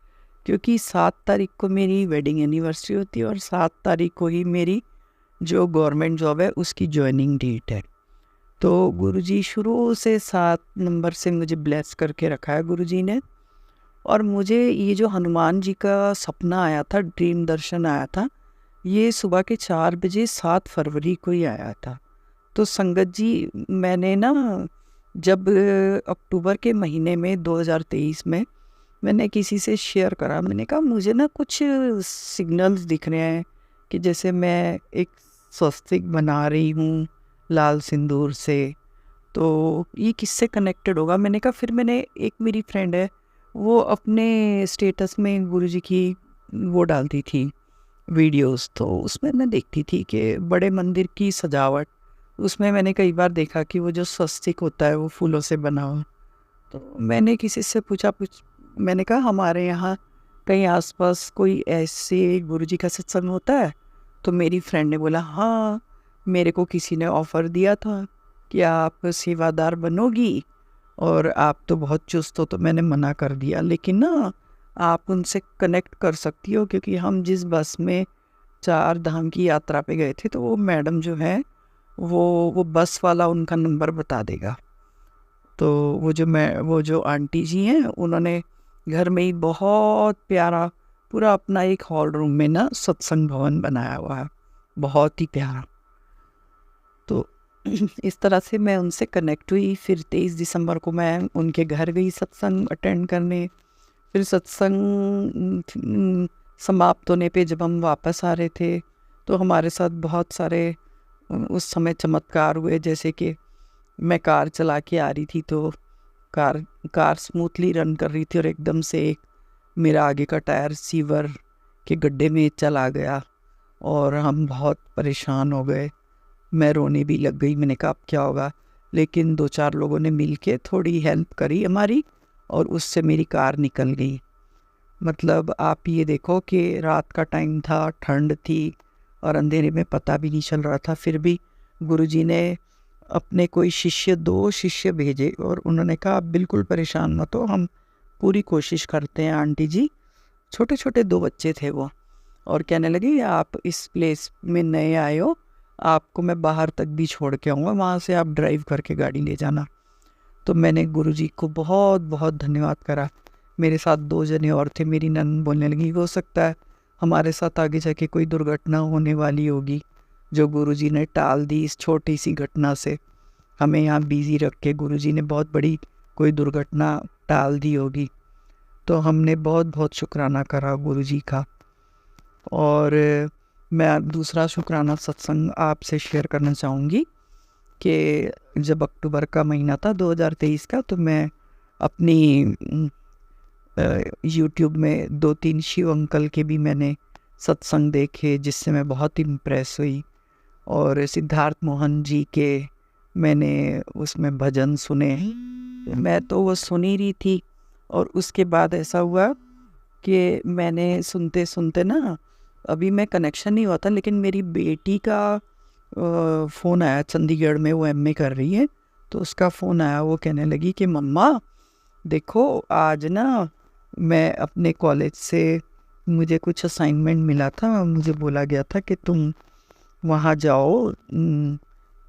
क्योंकि 7 तारीख को मेरी वेडिंग एनिवर्सरी होती है और 7 तारीख को ही मेरी जो गवर्नमेंट जॉब है उसकी ज्वाइनिंग डेट है। तो गुरुजी शुरू से 7 नंबर से मुझे ब्लेस करके रखा है गुरुजी ने। और मुझे ये जो हनुमान जी का सपना आया था, ड्रीम दर्शन आया था, ये सुबह के 4 बजे 7 फरवरी को ही आया था। तो संगत जी, मैंने ना जब अक्टूबर के महीने में 2023 में मैंने किसी से शेयर करा, मैंने कहा मुझे ना कुछ सिग्नल्स दिख रहे हैं कि जैसे मैं एक स्वस्तिक बना रही हूँ लाल सिंदूर से, तो ये किससे कनेक्टेड होगा। मैंने कहा, फिर मैंने, एक मेरी फ्रेंड है वो अपने स्टेटस में गुरुजी की वो डालती थी वीडियोस, तो उसमें मैं देखती थी कि बड़े मंदिर की सजावट, उसमें मैंने कई बार देखा कि वो जो स्वस्तिक होता है वो फूलों से बना हुआ। तो मैंने किसी से मैंने कहा हमारे यहाँ कहीं आसपास कोई ऐसे गुरुजी का सत्संग होता है? तो मेरी फ्रेंड ने बोला हाँ, मेरे को किसी ने ऑफ़र दिया था कि आप सेवादार बनोगी और आप तो बहुत चुस्त हो, तो मैंने मना कर दिया। लेकिन ना आप उनसे कनेक्ट कर सकती हो, क्योंकि हम जिस बस में 4 धाम की यात्रा पे गए थे, तो वो मैडम जो है वो बस वाला उनका नंबर बता देगा। तो वो जो आंटी जी हैं, उन्होंने घर में ही बहुत प्यारा पूरा अपना एक हॉल रूम में ना सत्संग भवन बनाया हुआ है, बहुत ही प्यारा। तो इस तरह से मैं उनसे कनेक्ट हुई। फिर 23 दिसंबर को मैं उनके घर गई सत्संग अटेंड करने। फिर सत्संग समाप्त होने पे जब हम वापस आ रहे थे, तो हमारे साथ बहुत सारे उस समय चमत्कार हुए। जैसे कि मैं कार चला के आ रही थी, तो कार स्मूथली रन कर रही थी और एकदम से एक मेरा आगे का टायर सीवर के गड्ढे में चला गया और हम बहुत परेशान हो गए। मैं रोने भी लग गई। मैंने कहा अब क्या होगा, लेकिन 2-4 लोगों ने मिल के थोड़ी हेल्प करी हमारी और उससे मेरी कार निकल गई। मतलब आप ये देखो कि रात का टाइम था, ठंड थी और अंधेरे में पता भी नहीं चल रहा था। फिर भी गुरुजी ने अपने कोई 2 शिष्य भेजे और उन्होंने कहा आप बिल्कुल परेशान मत हो, हम पूरी कोशिश करते हैं आंटी जी। छोटे छोटे 2 बच्चे थे वो, और कहने लगे आप इस प्लेस में नए आए हो, आपको मैं बाहर तक भी छोड़ के आऊँगा, वहाँ से आप ड्राइव करके गाड़ी ले जाना। तो मैंने गुरुजी को बहुत बहुत धन्यवाद करा। मेरे साथ 2 जने और थे। मेरी ननद बोलने लगी हो सकता है हमारे साथ आगे जाके कोई दुर्घटना होने वाली होगी, जो गुरुजी ने टाल दी इस छोटी सी घटना से। हमें यहाँ बिजी रख के गुरुजी ने बहुत बड़ी कोई दुर्घटना टाल दी होगी। तो हमने बहुत बहुत शुक्राना करा गुरुजी का। और मैं दूसरा शुक्राना सत्संग आपसे शेयर करना चाहूँगी कि जब अक्टूबर का महीना था 2023 का, तो मैं अपनी यूट्यूब में 2-3 शिव अंकल के भी मैंने सत्संग देखे, जिससे मैं बहुत इम्प्रेस हुई। और सिद्धार्थ मोहन जी के मैंने उसमें भजन सुने। मैं तो वो सुन ही रही थी और उसके बाद ऐसा हुआ कि मैंने सुनते सुनते ना, अभी मैं कनेक्शन नहीं हुआ था, लेकिन मेरी बेटी का फ़ोन आया। चंडीगढ़ में वो एमए कर रही है, तो उसका फ़ोन आया। वो कहने लगी कि मम्मा देखो आज ना मैं अपने कॉलेज से मुझे कुछ असाइनमेंट मिला था, मुझे बोला गया था कि तुम वहाँ जाओ,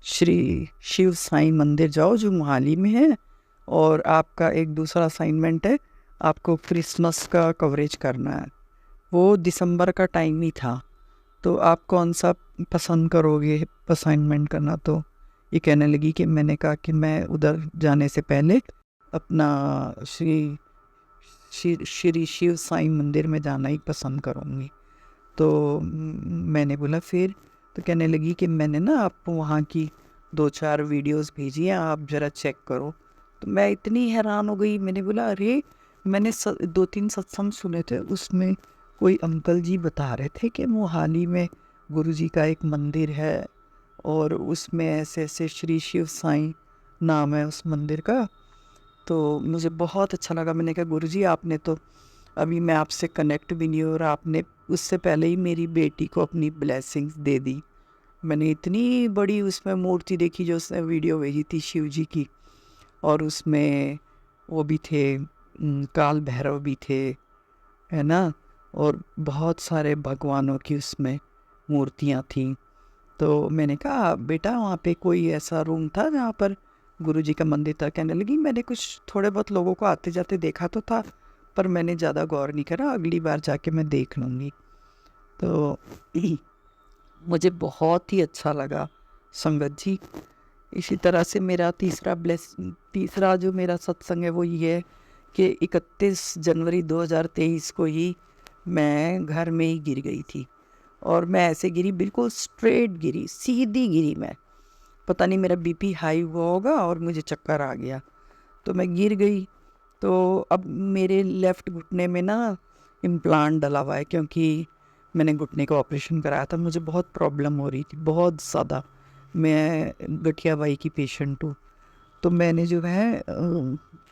श्री शिव साईं मंदिर जाओ जो मोहाली में है, और आपका एक दूसरा असाइनमेंट है, आपको क्रिसमस का कवरेज करना है। वो दिसंबर का टाइम ही था, तो आप कौन सा पसंद करोगे असाइनमेंट करना? तो ये कहने लगी कि मैंने कहा कि मैं उधर जाने से पहले अपना श्री शिव साईं मंदिर में जाना ही पसंद करूँगी। तो मैंने बोला फिर? तो कहने लगी कि मैंने ना आपको वहाँ की 2-4 वीडियोस भेजी हैं, आप ज़रा चेक करो। तो मैं इतनी हैरान हो गई। मैंने बोला अरे मैंने 2-3 सत्संग सुने थे, उसमें कोई अंकल जी बता रहे थे कि मोहाली में गुरुजी का एक मंदिर है और उसमें ऐसे ऐसे श्री शिव साईं नाम है उस मंदिर का। तो मुझे बहुत अच्छा लगा। मैंने कहा गुरुजी आपने तो, अभी मैं आपसे कनेक्ट भी नहीं, और आपने उससे पहले ही मेरी बेटी को अपनी ब्लेसिंग्स दे दी। मैंने इतनी बड़ी उसमें मूर्ति देखी जो उसने वीडियो भेजी थी शिव जी की, और उसमें वो भी थे, काल भैरव भी थे, है ना, और बहुत सारे भगवानों की उसमें मूर्तियाँ थीं। तो मैंने कहा बेटा वहाँ पे कोई ऐसा रूम था जहाँ पर गुरुजी का मंदिर था? कहने लगी मैंने कुछ थोड़े बहुत लोगों को आते जाते देखा तो था, पर मैंने ज़्यादा गौर नहीं करा, अगली बार जाके मैं देख लूँगी। तो मुझे बहुत ही अच्छा लगा संगत जी। इसी तरह से मेरा तीसरा जो मेरा सत्संग है वो ये है कि 31 जनवरी 2023 को ही मैं घर में ही गिर गई थी, और मैं ऐसे गिरी, बिल्कुल स्ट्रेट गिरी, सीधी गिरी। मैं पता नहीं मेरा बीपी हाई हुआ होगा और मुझे चक्कर आ गया, तो मैं गिर गई। तो अब मेरे लेफ़्ट घुटने में ना इम्प्लांट डला हुआ है, क्योंकि मैंने घुटने का ऑपरेशन कराया था। मुझे बहुत प्रॉब्लम हो रही थी, बहुत ज़्यादा। मैं गठिया बाई की पेशेंट हूँ। तो मैंने जो है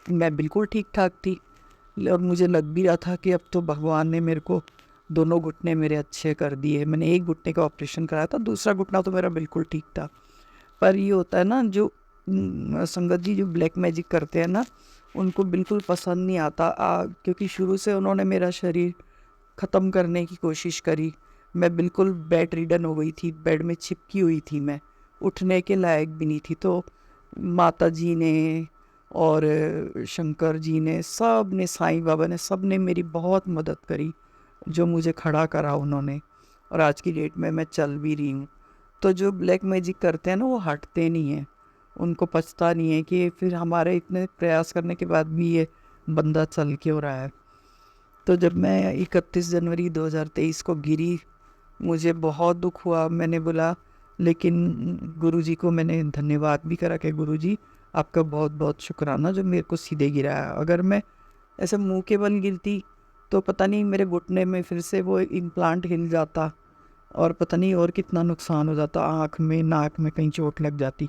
मैं बिल्कुल ठीक ठाक थी और मुझे लग भी रहा था कि अब तो भगवान ने मेरे को दोनों घुटने मेरे अच्छे कर दिए। मैंने एक घुटने का ऑपरेशन कराया था, दूसरा घुटना तो मेरा बिल्कुल ठीक था। पर ये होता है ना, जो संगत जी जो ब्लैक मैजिक करते हैं ना, उनको बिल्कुल पसंद नहीं आता क्योंकि शुरू से उन्होंने मेरा शरीर ख़त्म करने की कोशिश करी। मैं बिल्कुल बेड रिडन हो गई थी, बेड में चिपकी हुई थी, मैं उठने के लायक भी नहीं थी। तो माता जी ने और शंकर जी ने, सब ने, साईं बाबा ने, सब ने मेरी बहुत मदद करी, जो मुझे खड़ा करा उन्होंने, और आज की डेट में मैं चल भी रही हूँ। तो जो ब्लैक मैजिक करते हैं ना, वो हटते नहीं हैं, उनको पछता नहीं है कि फिर हमारे इतने प्रयास करने के बाद भी ये बंदा चल क्यों रहा है। तो जब मैं 31 जनवरी 2023 को गिरी, मुझे बहुत दुख हुआ। मैंने बोला, लेकिन गुरुजी को मैंने धन्यवाद भी करा कि गुरुजी आपका बहुत बहुत शुक्राना जो मेरे को सीधे गिराया। अगर मैं ऐसे मुंह के बल गिरती तो पता नहीं मेरे घुटने में फिर से वो इम्प्लांट हिल जाता और पता नहीं और कितना नुकसान हो जाता, आँख में, नाक में कहीं चोट लग जाती।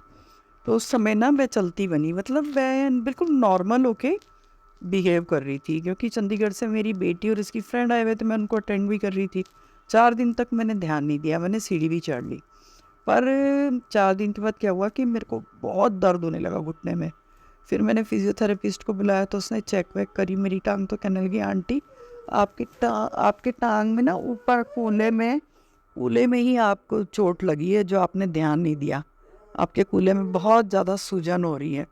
तो उस समय ना मैं चलती बनी, मतलब मैं बिल्कुल नॉर्मल होके बिहेव कर रही थी, क्योंकि चंडीगढ़ से मेरी बेटी और इसकी फ्रेंड आए हुए थे, मैं उनको अटेंड भी कर रही थी। 4 दिन तक मैंने ध्यान नहीं दिया, मैंने सीढ़ी भी चढ़ ली। पर 4 दिन के बाद क्या हुआ कि मेरे को बहुत दर्द होने लगा घुटने में। फिर मैंने फिजियोथेरेपिस्ट को बुलाया, तो उसने चेक वेक करी मेरी टांग, तो कहने लगी, आंटी आपके टांग में ना ऊपर कूले में ही आपको चोट लगी है, जो आपने ध्यान नहीं दिया, आपके कूले में बहुत ज़्यादा सूजन हो रही है।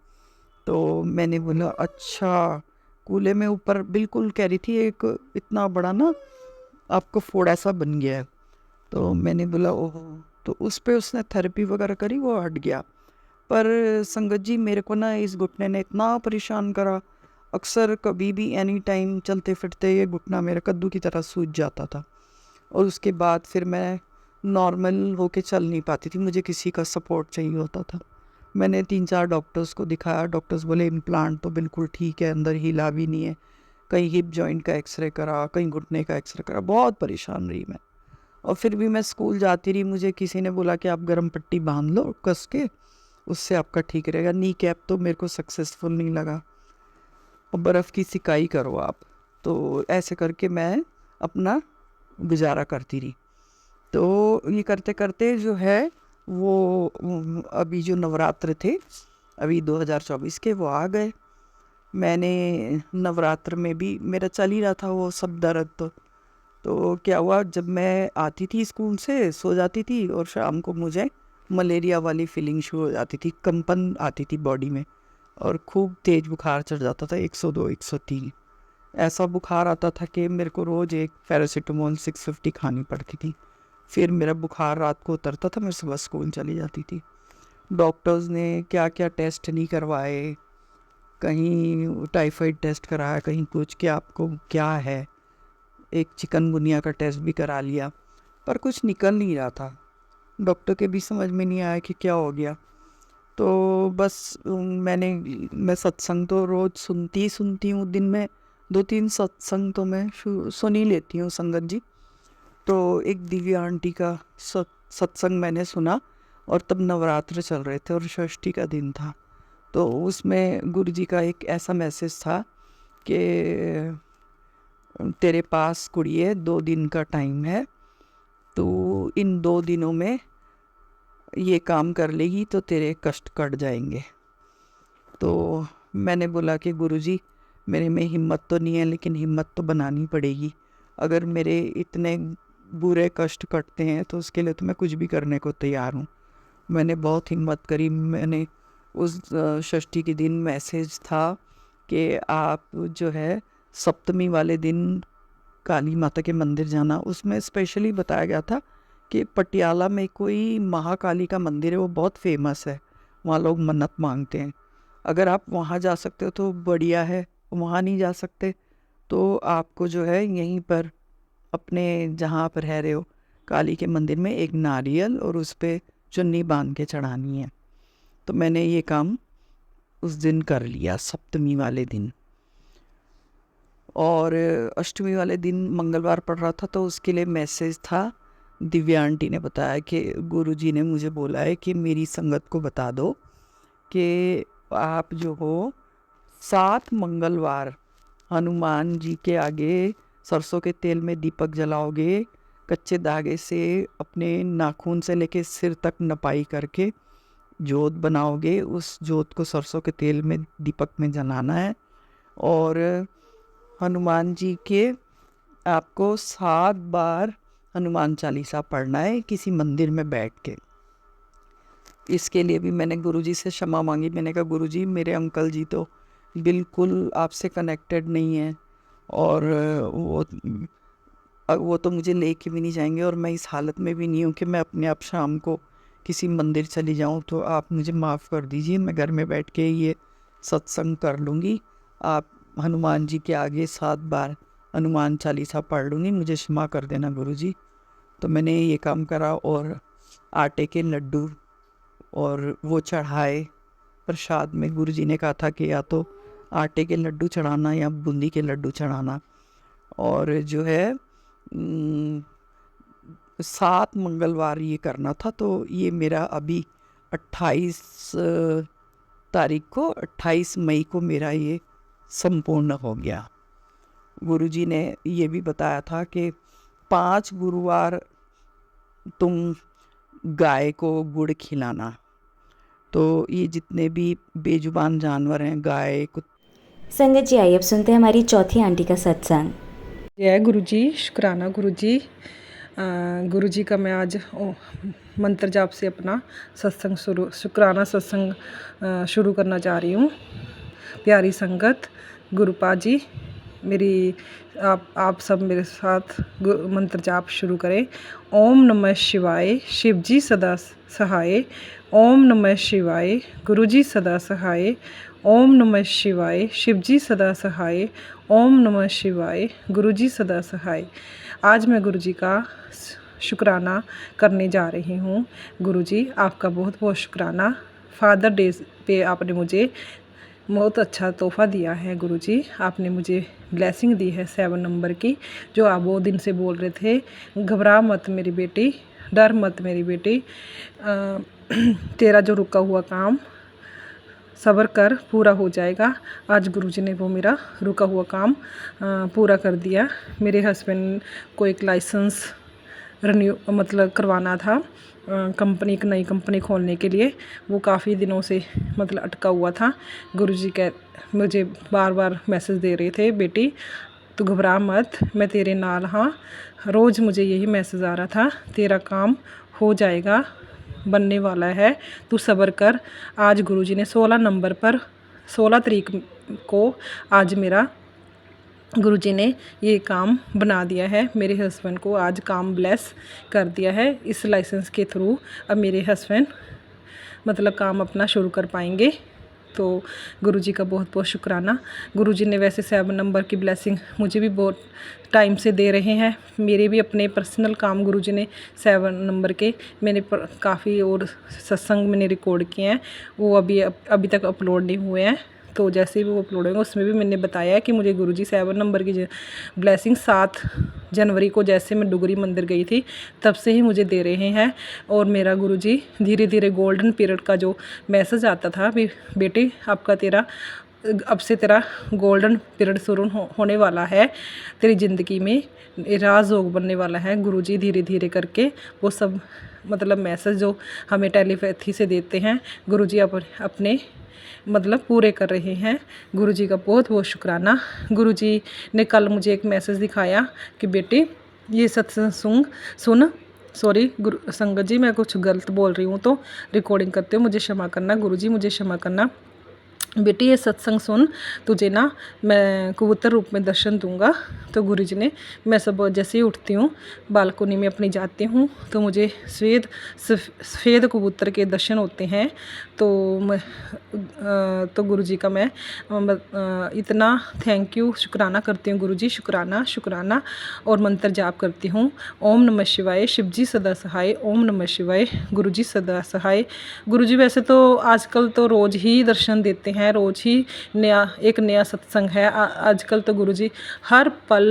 तो मैंने बोला, अच्छा, कूले में ऊपर, बिल्कुल कह रही थी एक इतना बड़ा ना आपको फोड़ा ऐसा बन गया है। तो मैंने बोला, ओह। तो उस पे उसने थेरेपी वगैरह करी, वो हट गया। पर संगत जी, मेरे को ना इस घुटने ने इतना परेशान करा, अक्सर कभी भी एनी टाइम चलते फिरते ये घुटना मेरा कद्दू की तरह सूज जाता था। और उसके बाद फिर मैं नॉर्मल होके चल नहीं पाती थी, मुझे किसी का सपोर्ट चाहिए होता था। मैंने 3-4 डॉक्टर्स को दिखाया, डॉक्टर्स बोले इम्प्लांट तो बिल्कुल ठीक है, अंदर हिला भी नहीं है। कहीं हिप जॉइंट का एक्सरे करा, कहीं घुटने का एक्सरे करा, बहुत परेशान रही मैं। और फिर भी मैं स्कूल जाती रही, मुझे किसी ने बोला कि आप गर्म पट्टी बांध लो कस के, उससे आपका ठीक रहेगा। नी कैप तो मेरे को सक्सेसफुल नहीं लगा, और बर्फ़ की सिकाई करो आप। तो ऐसे करके मैं अपना गुजारा करती रही। तो ये करते करते जो है वो अभी जो नवरात्र थे अभी 2024 के, वो आ गए। मैंने नवरात्र में भी मेरा चल ही रहा था वो सब दर्द। तो क्या हुआ, जब मैं आती थी स्कूल से, सो जाती थी, और शाम को मुझे मलेरिया वाली फीलिंग शुरू हो जाती थी, कंपन आती थी बॉडी में, और खूब तेज़ बुखार चढ़ जाता था, 102 103 ऐसा बुखार आता था कि मेरे को रोज़ एक पैरासीटामोल 650 खानी पड़ती थी। फिर मेरा बुखार रात को उतरता था, मैं सुबह स्कूल चली जाती थी। डॉक्टर्स ने क्या क्या टेस्ट नहीं करवाए, कहीं टाइफाइड टेस्ट कराया, कहीं कुछ, कि आपको क्या है, एक चिकनगुनिया का टेस्ट भी करा लिया, पर कुछ निकल नहीं रहा था। डॉक्टर के भी समझ में नहीं आया कि क्या हो गया। तो बस मैं सत्संग तो रोज़ सुनती हूँ, दिन में 2-3 सत्संग तो मैं सुन ही लेती हूँ संगत जी। तो एक दिव्या आंटी का सत्संग मैंने सुना, और तब नवरात्र चल रहे थे और षष्ठी का दिन था। तो उसमें गुरुजी का एक ऐसा मैसेज था कि तेरे पास कुड़िए 2 दिन का टाइम है, तो इन 2 दिनों में ये काम कर लेगी तो तेरे कष्ट कट जाएंगे। तो मैंने बोला कि गुरुजी, मेरे में हिम्मत तो नहीं है, लेकिन हिम्मत तो बनानी पड़ेगी। अगर मेरे इतने बुरे कष्ट कटते हैं तो उसके लिए तो मैं कुछ भी करने को तैयार हूँ। मैंने बहुत हिम्मत करी। मैंने उस षष्ठी के दिन मैसेज था कि आप जो है सप्तमी वाले दिन काली माता के मंदिर जाना। उसमें स्पेशली बताया गया था कि पटियाला में कोई महाकाली का मंदिर है, वो बहुत फेमस है, वहाँ लोग मन्नत मांगते हैं। अगर आप वहाँ जा सकते हो तो बढ़िया है, वहाँ नहीं जा सकते तो आपको जो है यहीं पर अपने जहाँ पर रह रहे हो काली के मंदिर में एक नारियल और उस पर चुन्नी बांध के चढ़ानी है। तो मैंने ये काम उस दिन कर लिया, सप्तमी वाले दिन। और अष्टमी वाले दिन मंगलवार पड़ रहा था, तो उसके लिए मैसेज था, दिव्या आंटी ने बताया कि गुरुजी ने मुझे बोला है कि मेरी संगत को बता दो कि आप जो हो 7 मंगलवार हनुमान जी के आगे सरसों के तेल में दीपक जलाओगे, कच्चे धागे से अपने नाखून से लेके सिर तक नपाई करके जोत बनाओगे। उस जोत को सरसों के तेल में दीपक में जलाना है और हनुमान जी के आपको 7 बार हनुमान चालीसा पढ़ना है किसी मंदिर में बैठ के। इसके लिए भी मैंने गुरुजी से क्षमा मांगी। मैंने कहा गुरुजी, मेरे अंकल जी तो बिल्कुल आपसे कनेक्टेड नहीं है और वो तो मुझे लेके भी नहीं जाएंगे और मैं इस हालत में भी नहीं हूँ कि मैं अपने आप शाम को किसी मंदिर चली जाऊँ, तो आप मुझे माफ़ कर दीजिए, मैं घर में बैठ के ये सत्संग कर लूँगी। आप हनुमान जी के आगे 7 बार हनुमान चालीसा पढ़ लूँगी, मुझे क्षमा कर देना गुरुजी। तो मैंने ये काम करा और आटे के लड्डू और वो चढ़ाए प्रसाद में। गुरुजी ने कहा था कि या तो आटे के लड्डू चढ़ाना या बूंदी के लड्डू चढ़ाना। और जो है 7 मंगलवार ये करना था। तो ये मेरा अभी 28 तारीख को 28 मई को मेरा ये संपूर्ण हो गया। गुरुजी ने ये भी बताया था कि 5 गुरुवार तुम गाय को गुड़ खिलाना। तो ये जितने भी बेजुबान जानवर हैं, गाय, संगत जी, आइए अब सुनते हैं हमारी चौथी आंटी का सत्संग। जय गुरु जी, शुक्राना गुरु जी। गुरु जी का मैं आज मंत्र जाप से अपना सत्संग शुक्राना सत्संग शुरू करना चाह रही हूँ। प्यारी संगत, गुरुपा जी, मेरी आप सब मेरे साथ मंत्र जाप शुरू करें। ओम नमः शिवाय, शिव जी सदा सहाय। ओम नमः शिवाय, गुरु जी सदा सहाय। ओम नमः शिवाय, शिव जी सदा सहाय। ओम नमः शिवाय, गुरु जी सदा सहाय। आज मैं गुरु जी का शुक्राना करने जा रही हूँ। गुरु जी, आपका बहुत बहुत शुक्राना। फादर डे पे आपने मुझे बहुत अच्छा तोहफ़ा दिया है। गुरु जी, आपने मुझे ब्लेसिंग दी है 7 नंबर की, जो आप वो दिन से बोल रहे थे, घबरा मत मेरी बेटी, डर मत मेरी बेटी, तेरा जो रुका हुआ काम सब्र कर, पूरा हो जाएगा। आज गुरुजी ने वो मेरा रुका हुआ काम पूरा कर दिया। मेरे हस्बैंड को एक लाइसेंस रिन्यू मतलब करवाना था, कंपनी, एक नई कंपनी खोलने के लिए। वो काफ़ी दिनों से मतलब अटका हुआ था। गुरुजी मुझे बार बार मैसेज दे रहे थे, बेटी तू घबरा मत, मैं तेरे नाल हाँ। रोज़ मुझे यही मैसेज आ रहा था, तेरा काम हो जाएगा, बनने वाला है, तू सब्र कर। आज गुरुजी ने 16 नंबर पर 16 तारीख को आज मेरा गुरुजी ने ये काम बना दिया है। मेरे हस्बैंड को आज काम ब्लेस कर दिया है। इस लाइसेंस के थ्रू अब मेरे हस्बैंड मतलब काम अपना शुरू कर पाएंगे। तो गुरुजी का बहुत बहुत शुक्राना। गुरुजी ने वैसे 7 नंबर की ब्लेसिंग मुझे भी बहुत टाइम से दे रहे हैं। मेरे भी अपने पर्सनल काम गुरुजी ने 7 नंबर के मैंने काफ़ी और सत्संग मैंने रिकॉर्ड किए हैं, वो अभी तक अपलोड नहीं हुए हैं। तो जैसे भी वो अपलोड होंगे उसमें भी मैंने बताया कि मुझे गुरुजी 7 नंबर की ब्लेसिंग 7 जनवरी को जैसे मैं डुगरी मंदिर गई थी तब से ही मुझे दे रहे हैं। और मेरा गुरुजी धीरे धीरे गोल्डन पीरियड का जो मैसेज आता था भी बेटी आपका अब से तेरा गोल्डन पीरियड शुरू होने वाला है, तेरी ज़िंदगी में राजयोग बनने वाला है। गुरुजी धीरे धीरे करके वो सब मतलब मैसेज जो हमें टेलीपैथी से देते हैं गुरुजी अपने मतलब पूरे कर रहे हैं। गुरुजी का बहुत बहुत शुक्राना। गुरुजी ने कल मुझे एक मैसेज दिखाया कि बेटी ये सत्संग सुन। सॉरी गुरु संगत जी, मैं कुछ गलत बोल रही हूँ तो रिकॉर्डिंग करते हो मुझे क्षमा करना। गुरुजी मुझे क्षमा करना। बेटी ये सत्संग सुन, तुझे ना मैं कबूतर रूप में दर्शन दूंगा। तो गुरुजी ने, मैं सब जैसे ही उठती हूँ बालकोनी में अपनी जाती हूँ तो मुझे सफ़ेद कबूतर के दर्शन होते हैं। तो गुरुजी का मैं इतना थैंक यू शुक्राना करती हूँ। गुरुजी शुक्राना शुक्राना। और मंत्र जाप करती हूँ, ओम नमः शिवाय, शिव जी सदा सहाय। ओम नमः शिवाय, गुरुजी सदा सहाय। गुरुजी वैसे तो आजकल तो रोज़ ही दर्शन देते हैं, रोज़ ही एक नया सत्संग है। आजकल तो गुरुजी हर पल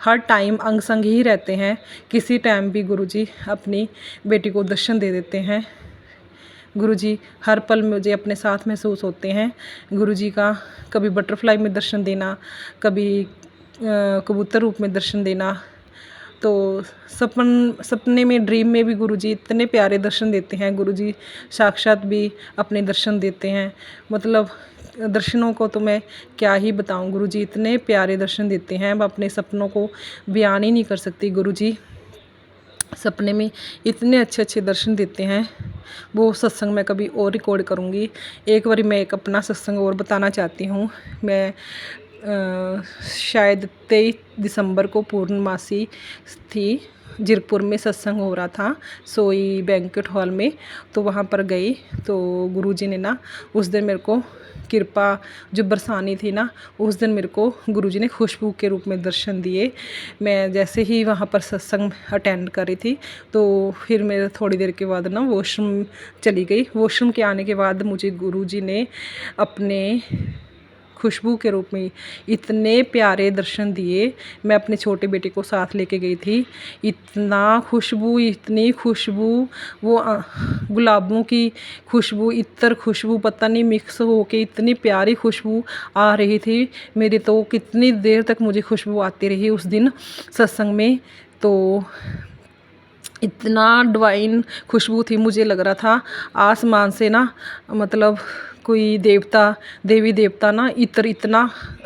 हर टाइम अंग संग ही रहते हैं। किसी टाइम भी गुरुजी अपनी बेटी को दर्शन दे देते हैं। गुरुजी हर पल मुझे अपने साथ महसूस होते हैं। गुरुजी का कभी बटरफ्लाई में दर्शन देना, कभी कबूतर रूप में दर्शन देना, तो सपने में, ड्रीम में भी गुरुजी इतने प्यारे दर्शन देते हैं। गुरुजी साक्षात भी अपने दर्शन देते हैं। मतलब दर्शनों को तो मैं क्या ही बताऊं, गुरुजी इतने प्यारे दर्शन देते हैं, मैं अपने सपनों को बयान ही नहीं कर सकती। गुरुजी सपने में इतने अच्छे अच्छे दर्शन देते हैं। वो सत्संग मैं कभी और रिकॉर्ड करूँगी। एक बार मैं एक अपना सत्संग और बताना चाहती हूँ। मैं शायद 23 दिसंबर को पूर्णमासी थी, जीरकपुर में सत्संग हो रहा था सोई बैंक्वेट हॉल में, तो वहाँ पर गई। तो गुरुजी ने ना उस दिन मेरे को कृपा जो बरसानी थी ना, उस दिन मेरे को गुरुजी ने खुशबू के रूप में दर्शन दिए। मैं जैसे ही वहाँ पर सत्संग अटेंड कर रही थी, तो फिर मेरे थोड़ी देर के बाद ना वॉशरूम चली गई। वॉशरूम के आने के बाद मुझे गुरुजी ने अपने खुशबू के रूप में इतने प्यारे दर्शन दिए। मैं अपने छोटे बेटे को साथ लेके गई थी। इतना खुशबू, इतनी खुशबू, वो गुलाबों की खुशबू, इत्र खुशबू पता नहीं मिक्स हो के इतनी प्यारी खुशबू आ रही थी। मेरी तो कितनी देर तक मुझे खुशबू आती रही उस दिन सत्संग में। तो इतना डिवाइन खुशबू थी, मुझे लग रहा था आसमान से ना, मतलब कोई देवता, देवी देवता ना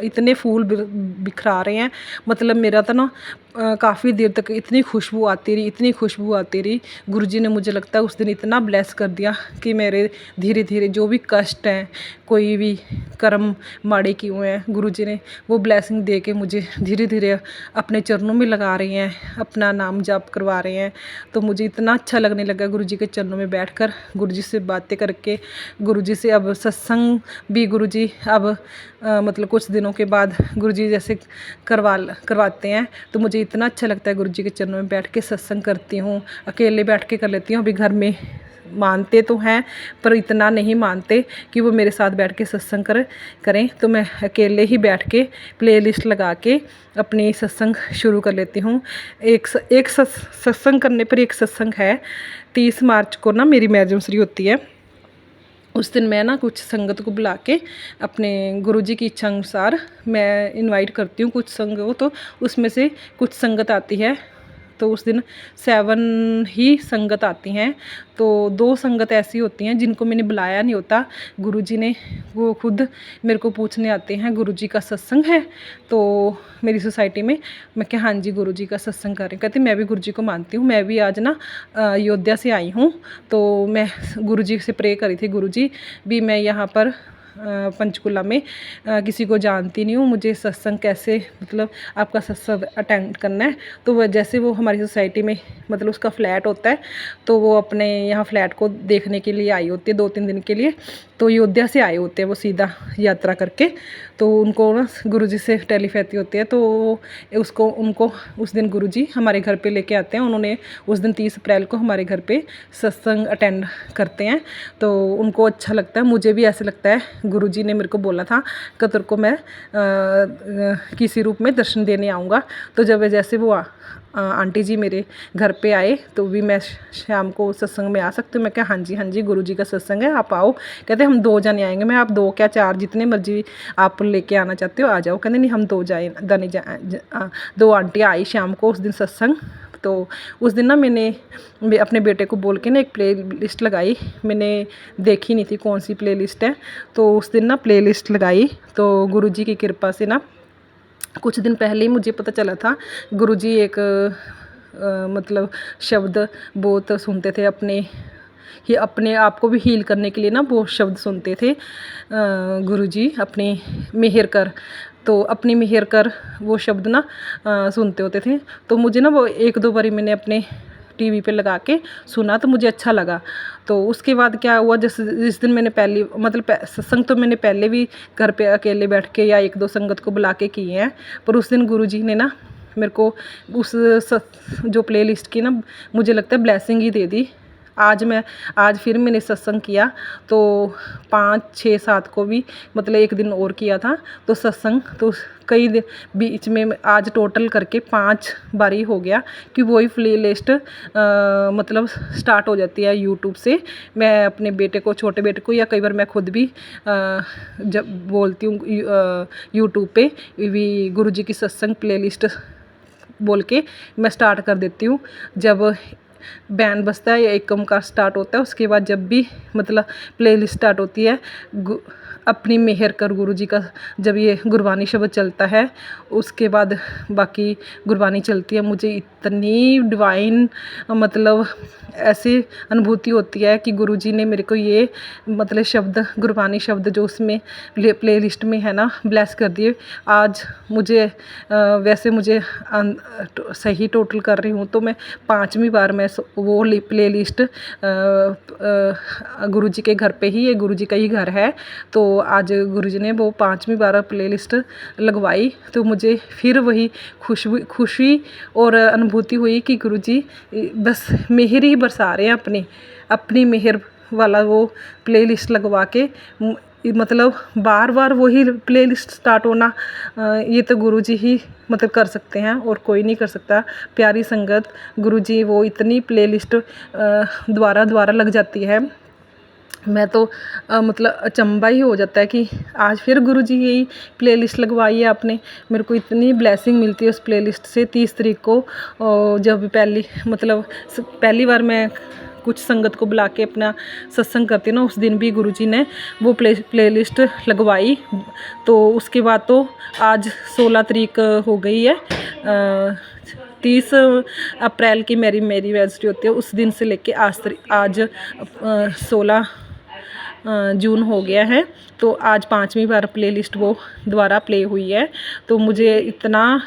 इतने फूल बिखरा रहे हैं। मतलब मेरा तो ना काफ़ी देर तक इतनी खुशबू आती रही, इतनी खुशबू आती रही। गुरुजी ने मुझे लगता है उस दिन इतना ब्लेस कर दिया कि मेरे धीरे धीरे जो भी कष्ट हैं, कोई भी कर्म माड़े किए हुए हैं, गुरुजी ने वो ब्लेसिंग दे के मुझे धीरे धीरे अपने चरणों में लगा रहे हैं, अपना नाम जाप करवा रहे हैं। तो मुझे इतना अच्छा लगने लगा गुरुजी के चरणों में बैठकर, गुरुजी से बातें करके। गुरुजी से अब सत्संग भी गुरुजी अब मतलब कुछ दिनों के बाद गुरुजी जैसे करवाते हैं, तो मुझे इतना अच्छा लगता है गुरुजी के चरणों में बैठ के सत्संग करती हूँ। अकेले बैठ के कर लेती हूँ। अभी घर में मानते तो हैं पर इतना नहीं मानते कि वो मेरे साथ बैठ के सत्संग करें, तो मैं अकेले ही बैठ के प्लेलिस्ट लगा के अपनी सत्संग शुरू कर लेती हूँ। एक सत्संग करने पर एक सत्संग है, 30 मार्च को ना मेरी मैरिज होती है। उस दिन मैं ना कुछ संगत को बुला के अपने गुरुजी की इच्छा अनुसार मैं इनवाइट करती हूँ कुछ संगत को, तो उसमें से कुछ संगत आती है। तो उस दिन 7 ही संगत आती हैं। तो 2 संगत ऐसी होती हैं जिनको मैंने बुलाया नहीं होता। गुरुजी ने वो खुद मेरे को पूछने आते हैं, गुरुजी का सत्संग है तो मेरी सोसाइटी में। मैं क्या, हाँ जी गुरुजी का सत्संग कर रही हूँ। कहती मैं भी गुरुजी को मानती हूँ, मैं भी आज ना अयोध्या से आई हूँ। तो मैं गुरुजी से प्रे करी थी, गुरुजी भी मैं यहाँ पर पंचकुला में किसी को जानती नहीं हूँ, मुझे सत्संग कैसे, मतलब आपका सत्संग अटेंड करना है। तो वह जैसे वो हमारी सोसाइटी में मतलब उसका फ्लैट होता है, तो वो अपने यहाँ फ्लैट को देखने के लिए आई होती है 2-3 दिन के लिए। तो अयोध्या से आए होते हैं वो सीधा यात्रा करके। तो उनको ना गुरुजी से टेलीपैथी होती है, तो उनको उस दिन गुरुजी हमारे घर पे लेके आते हैं। उन्होंने उस दिन 30 अप्रैल को हमारे घर पे सत्संग अटेंड करते हैं। तो उनको अच्छा लगता है, मुझे भी ऐसे लगता है। गुरुजी ने मेरे को बोला था कि तेरे को मैं किसी रूप में दर्शन देने आऊँगा। तो जब जैसे वो आंटी जी मेरे घर पे आए, तो भी मैं शाम को सत्संग में आ सकती हूँ। मैं क्या, हाँ जी गुरुजी का सत्संग है, आप आओ। कहते हम 2 जने आएंगे। मैं, आप 2 क्या 4 जितने मर्जी आप लेके आना चाहते हो आ जाओ। कहते नहीं हम 2 आंटियाँ आई शाम को उस दिन सत्संग। तो उस दिन ना मैंने अपने बेटे को बोल के ना एक प्ले लिस्ट लगाई। मैंने देखी नहीं थी कौन सी प्ले लिस्ट है, तो उस दिन ना प्ले लिस्ट लगाई। तो गुरुजी की कृपा से ना कुछ दिन पहले ही मुझे पता चला था, गुरुजी एक मतलब शब्द बहुत सुनते थे, अपने आप को भी हील करने के लिए ना वो शब्द सुनते थे गुरुजी, अपने मेहर कर। तो अपनी मेहर कर वो शब्द ना सुनते होते थे। तो मुझे ना वो 1-2 बारी मैंने अपने टीवी पे लगा के सुना, तो मुझे अच्छा लगा। तो उसके बाद क्या हुआ, जिस दिन मैंने पहली मतलब सत्संग तो मैंने पहले भी घर पे अकेले बैठ के या 1-2 संगत को बुला के किए हैं, पर उस दिन गुरुजी ने ना मेरे को उस जो प्ले लिस्ट की ना मुझे लगता है ब्लेसिंग ही दे दी। आज फिर मैंने सत्संग किया, तो 5, 6, 7 को भी मतलब एक दिन और किया था। तो सत्संग तो कई दिन बीच में आज टोटल करके 5 बारी हो गया कि वही प्ले लिस्ट मतलब स्टार्ट हो जाती है यूट्यूब से। मैं अपने बेटे को, छोटे बेटे को, या कई बार मैं खुद भी जब बोलती हूँ यूट्यूब पे भी गुरुजी की सत्संग प्लेलिस्ट बोल के मैं स्टार्ट कर देती हूँ। जब बैंड बजता है या एक ओमकार स्टार्ट होता है, उसके बाद जब भी मतलब प्लेलिस्ट स्टार्ट होती है, अपनी मेहर कर गुरुजी का जब ये गुरबानी शब्द चलता है, उसके बाद बाकी गुरबानी चलती है, मुझे इतनी डिवाइन मतलब ऐसी अनुभूति होती है कि गुरुजी ने मेरे को ये मतलब शब्द, गुरबानी शब्द जो उसमें प्लेलिस्ट में है ना, ब्लेस कर दिए। आज मुझे वैसे मुझे सही टोटल कर रही हूँ तो मैं 5वीं बार मैं वो प्लेलिस्ट गुरुजी के घर पे ही, ये गुरुजी का ही घर है, तो आज गुरुजी ने वो 5वीं बार प्लेलिस्ट लगवाई। तो मुझे फिर वही खुशी और अनुभूति हुई कि गुरुजी बस मेहर ही बरसा रहे हैं, अपनी मेहर वाला वो प्लेलिस्ट लगवा के। मतलब बार बार वही प्लेलिस्ट स्टार्ट होना, ये तो गुरुजी ही मतलब कर सकते हैं और कोई नहीं कर सकता। प्यारी संगत, गुरुजी वो इतनी प्लेलिस्ट द्वारा लग जाती है, मैं तो मतलब अचंभा ही हो जाता है कि आज फिर गुरुजी यही प्लेलिस्ट लगवाई है आपने। मेरे को इतनी ब्लेसिंग मिलती है उस प्लेलिस्ट से। 30 तारीख को जब पहली बार मैं कुछ संगत को बुला के अपना सत्संग करती हूँ ना, उस दिन भी गुरुजी ने वो प्लेलिस्ट लगवाई। तो उसके बाद तो आज 16 तारीख हो गई है, 30 अप्रैल की मेरी एनिवर्सरी होती है। उस दिन से लेके आज 16 जून हो गया है, तो आज 5वीं बार प्लेलिस्ट वो दोबारा प्ले हुई है। तो मुझे इतना